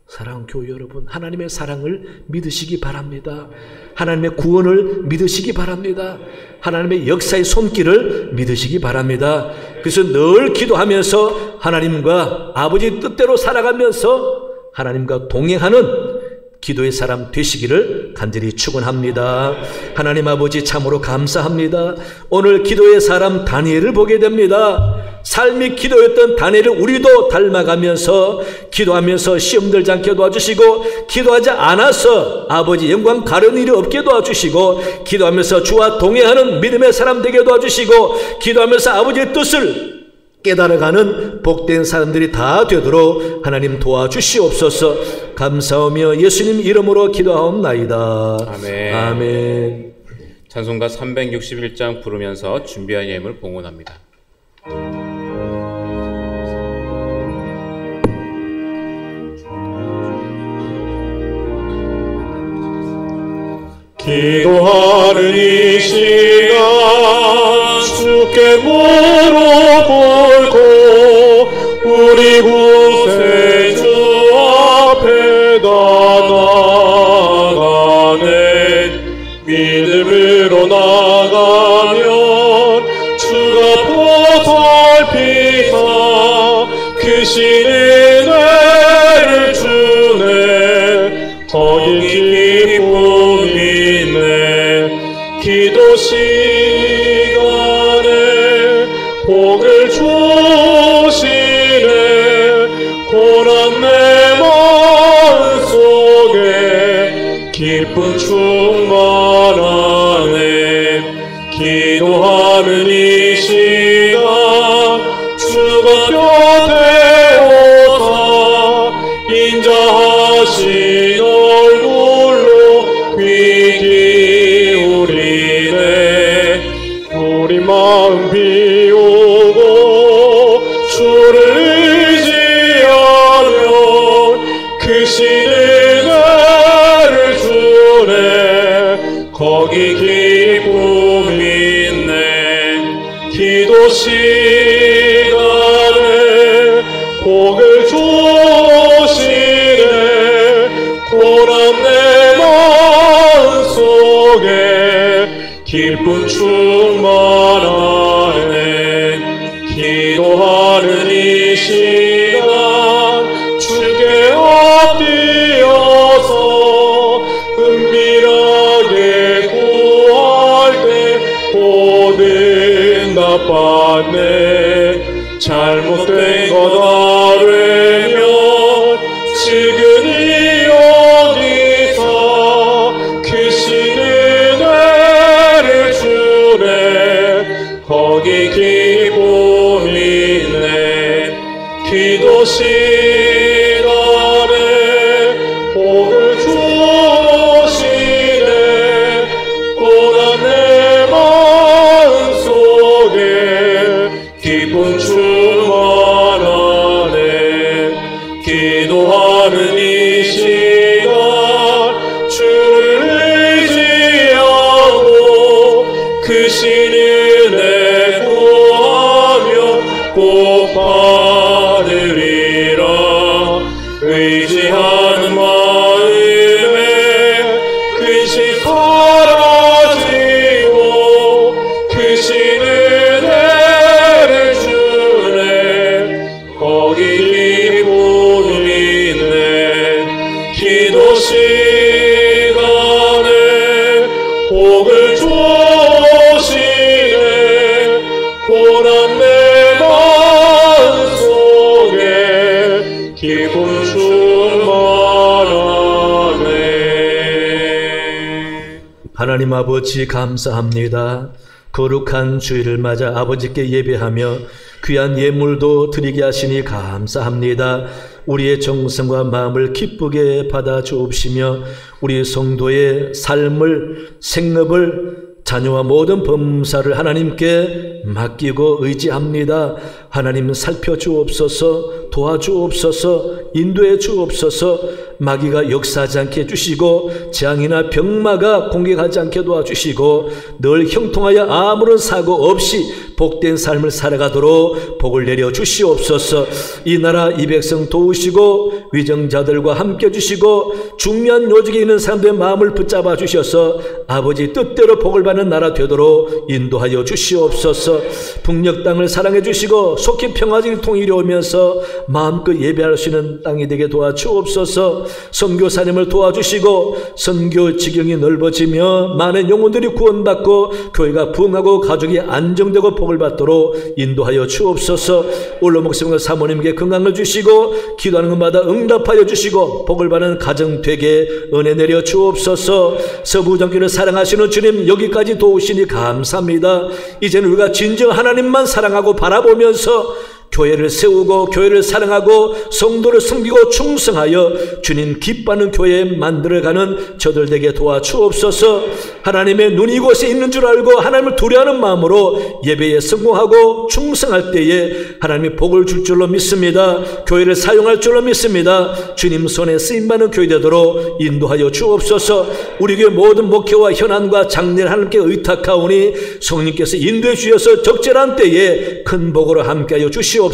사랑하는 교회 여러분, 하나님의 사랑을 믿으시기 바랍니다. 하나님의 구원을 믿으시기 바랍니다. 하나님의 역사의 손길을 믿으시기 바랍니다. 그래서 늘 기도하면서 하나님과 아버지 뜻대로 살아가면서 하나님과 동행하는 기도의 사람 되시기를 간절히 축원합니다. 하나님 아버지, 참으로 감사합니다. 오늘 기도의 사람 다니엘을 보게 됩니다. 삶이 기도였던 다니엘을 우리도 닮아가면서 기도하면서 시험 들지 않게 도와주시고, 기도하지 않아서 아버지 영광 가려는 일이 없게 도와주시고, 기도하면서 주와 동행하는 믿음의 사람 되게 도와주시고, 기도하면서 아버지의 뜻을 깨달아가는 복된 사람들이 다 되도록 하나님 도와주시옵소서. 감사하며 예수님 이름으로 기도하옵나이다. 아멘. 아멘. 찬송가 361장 부르면서 준비한 예물을 봉헌합니다. 기도하는 이 시간 주께 물어볼고, 우리 구세주 앞에 나아가네. 믿음으로 나가면 주가 보살피사 크신 은혜를 주네. 거기 기쁨이 있네. 기도 시간에 복을 주시네. 고난 내 마음속에 기쁨 충만하네. 기도하는 이 시간 주가 곁에 오사 인자하신 얼굴로 귀 기울이네. 우리 마음 비우고 주를 의지하면 크신 은혜를 주네. 거기 기쁨이 있네. 기도 시간에 복을 주시네. 고난 내 마음속에 기쁨 충만하네. 기도하는 이 시간 주께 엎드려서 은밀하게 구할 때 보는 나빴네. 잘못된 것 알면 지금이 여기서 크신 은혜를 주네. 거기 기쁨이 있네. 기도 시간에 복을 주시네. 고난 복을 주시네. 고난 내 마음속에 기쁨 충만하네. 하나님 아버지 감사합니다. 거룩한 주일을 맞아 아버지께 예배하며 귀한 예물도 드리게 하시니 감사합니다. 우리의 정성과 마음을 기쁘게 받아 주옵시며 우리 성도의 삶을, 생업을, 자녀와 모든 범사를 하나님께 맡기고 의지합니다. 하나님 살펴주옵소서, 도와주옵소서, 인도해 주옵소서. 마귀가 역사하지 않게 해주시고 재앙이나 병마가 공격하지 않게 도와주시고 늘 형통하여 아무런 사고 없이 복된 삶을 살아가도록 복을 내려 주시옵소서. 이 나라 이 백성 도우시고 위정자들과 함께 주시고 중요한 요직에 있는 사람들의 마음을 붙잡아 주셔서 아버지 뜻대로 복을 받는 나라 되도록 인도하여 주시옵소서. 북녘 땅을 사랑해 주시고 속히 평화적인 통일이 오면서 마음껏 예배할 수 있는 땅이 되게 도와주옵소서. 선교사님을 도와주시고 선교 지경이 넓어지며 많은 영혼들이 구원받고 교회가 부흥하고 가족이 안정되고 복을 받도록 인도하여 주옵소서. 올로 목사님과 사모님께 건강을 주시고 기도하는 것마다 응답하여 주시고 복을 받는 가정 되게 은혜 내려 주옵소서. 서부정교를 사랑하시는 주님 여기까지 도우시니 감사합니다. 이제는 우리가 진정 하나님만 사랑하고 바라보면서 교회를 세우고 교회를 사랑하고 성도를 섬기고 충성하여 주님 기뻐하는 교회 만들어가는 저들 되게 도와주옵소서. 하나님의 눈이 이곳에 있는 줄 알고 하나님을 두려워하는 마음으로 예배에 성공하고 충성할 때에 하나님이 복을 줄 줄로 믿습니다. 교회를 사용할 줄로 믿습니다. 주님 손에 쓰임받는 교회 되도록 인도하여 주옵소서. 우리 교회 모든 목회와 현안과 장례를 하나님께 의탁하오니 성령님께서 인도해 주셔서 적절한 때에 큰 복으로 함께하여 주시옵소서.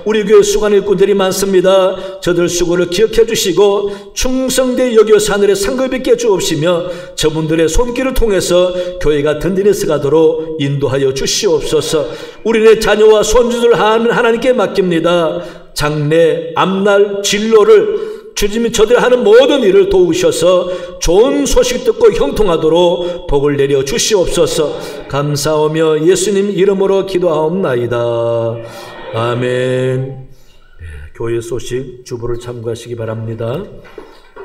우리 교회 수고하는 일꾼들이 많습니다. 저들 수고를 기억해 주시고 충성되이 여겨서 하늘에 상급 있게 주옵시며 저분들의 손길을 통해서 교회가 든든히 서가도록 인도하여 주시옵소서. 우리네 자녀와 손주들 하나님께 맡깁니다. 장래, 앞날, 진로를 주님이 저들 하는 모든 일을 도우셔서 좋은 소식 듣고 형통하도록 복을 내려 주시옵소서. 감사하며 예수님 이름으로 기도하옵나이다. 아멘. 교회 소식 주보를 참고하시기 바랍니다.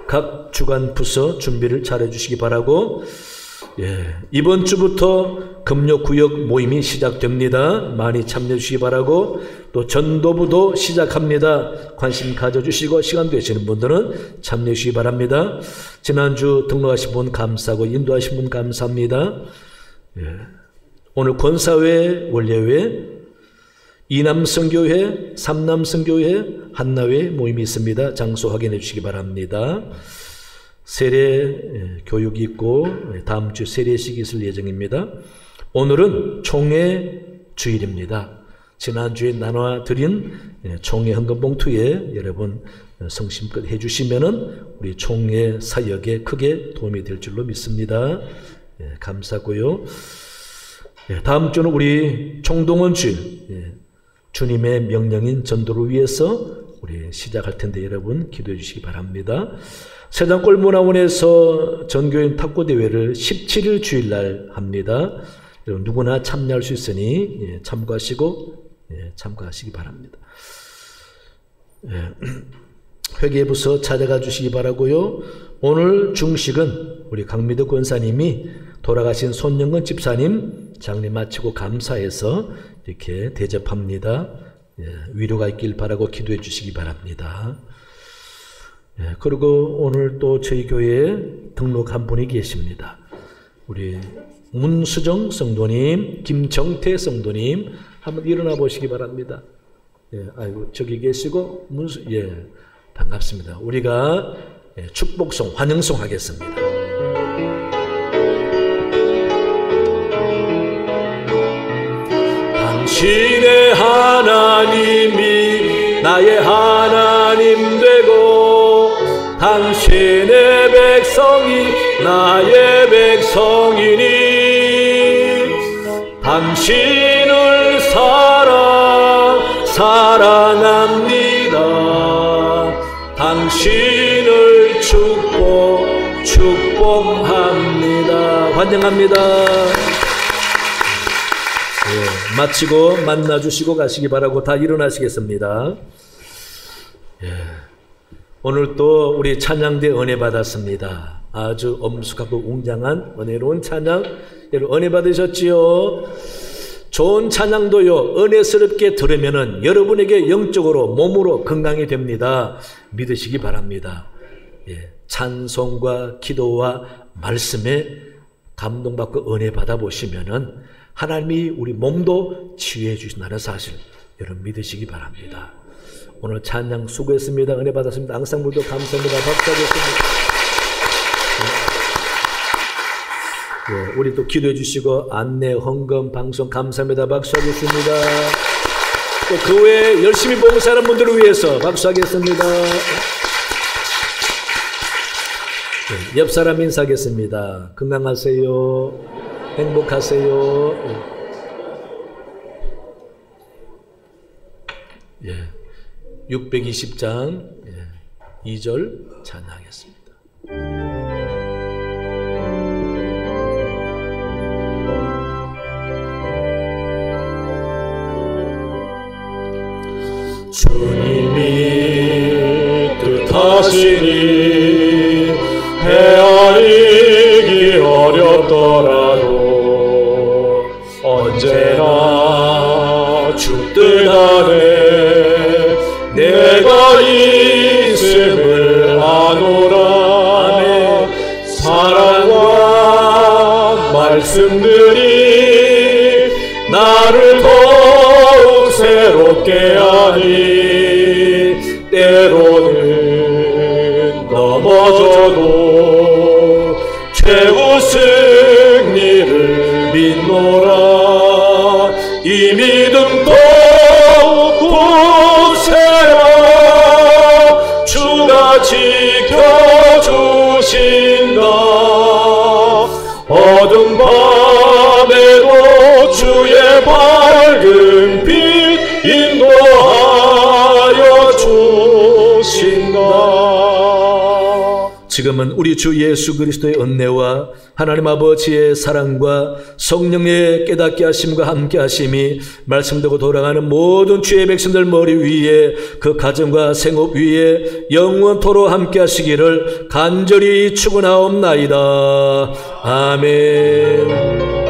각 주간 부서 준비를 잘 해주시기 바라고, 이번 주부터 금요구역 모임이 시작됩니다. 많이 참여해 주시기 바라고, 또 전도부도 시작합니다. 관심 가져주시고 시간 되시는 분들은 참여해 주시기 바랍니다. 지난주 등록하신 분 감사하고 인도하신 분 감사합니다. 오늘 권사회, 원례회, 이남성교회, 삼남성교회, 한나회 모임이 있습니다. 장소 확인해 주시기 바랍니다. 세례 교육이 있고 다음 주 세례식이 있을 예정입니다. 오늘은 총회 주일입니다. 지난주에 나눠드린 총회 헌금 봉투에 여러분 성심껏 해주시면은 우리 총회 사역에 크게 도움이 될 줄로 믿습니다. 감사고요. 다음 주는 우리 총동원 주일, 주님의 명령인 전도를 위해서 우리 시작할 텐데 여러분 기도해 주시기 바랍니다. 세장골문화원에서 전교인 탁구대회를 17일 주일날 합니다. 여러분 누구나 참여할 수 있으니 참가하시기 바랍니다. 회계부서 찾아가 주시기 바라고요. 오늘 중식은 우리 강미덕 권사님이 돌아가신 손영근 집사님 장례 마치고 감사해서 이렇게 대접합니다. 위로가 있길 바라고 기도해 주시기 바랍니다. 그리고 오늘 또 저희 교회에 등록한 분이 계십니다. 우리 문수정 성도님, 김정태 성도님 한번 일어나 보시기 바랍니다. 아이고 저기 계시고 반갑습니다. 우리가 축복송, 환영송 하겠습니다. 당신의 하나님이 나의 하나님 되고 당신의 백성이 나의 백성이니 당신을 사랑합니다. 당신을 축복합니다. 환영합니다. 예, 마치고 만나주시고 가시기 바라고 다 일어나시겠습니다. 예, 오늘 또 우리 찬양대 은혜 받았습니다. 아주 엄숙하고 웅장한 은혜로운 찬양, 여러분 은혜 받으셨지요? 좋은 찬양도요 은혜스럽게 들으면은 여러분에게 영적으로 몸으로 건강이 됩니다. 믿으시기 바랍니다. 예, 찬송과 기도와 말씀에 감동받고 은혜 받아보시면은 하나님이 우리 몸도 치유해 주신다는 사실 여러분 믿으시기 바랍니다. 오늘 찬양 수고했습니다. 은혜 받았습니다. 앙상블도 감사합니다. 박수하겠습니다. 예, 우리 또 기도해 주시고 안내, 헌금, 방송 감사합니다. 박수하겠습니다. 또 그 외에 열심히 봉사하는 분들을 위해서 박수하겠습니다. 예, 옆 사람 인사하겠습니다. 건강하세요. 행복하세요. 예, 620장 2절 찬양하겠습니다. 주님이 뜻하시니 헤아리기 어렵더라도 언제나 주 뜻 안에 내가 있음을 아노라. 사랑과 말씀들이 나를 더욱 새롭게 하니 때로는 넘어져도 최후 승리를 믿노라. 이 믿음 더욱 굳세라. 주가 지켜주신다. 어둠 밤에도 주의 밝은 빛 인도하여 주신다. 지금은 우리 주 예수 그리스도의 은혜와 하나님 아버지의 사랑과 성령의 깨닫게 하심과 함께 하심이 말씀되고 돌아가는 모든 주의 백성들 머리 위에 그 가정과 생업 위에 영원토록 함께 하시기를 간절히 축원하옵나이다. 아멘.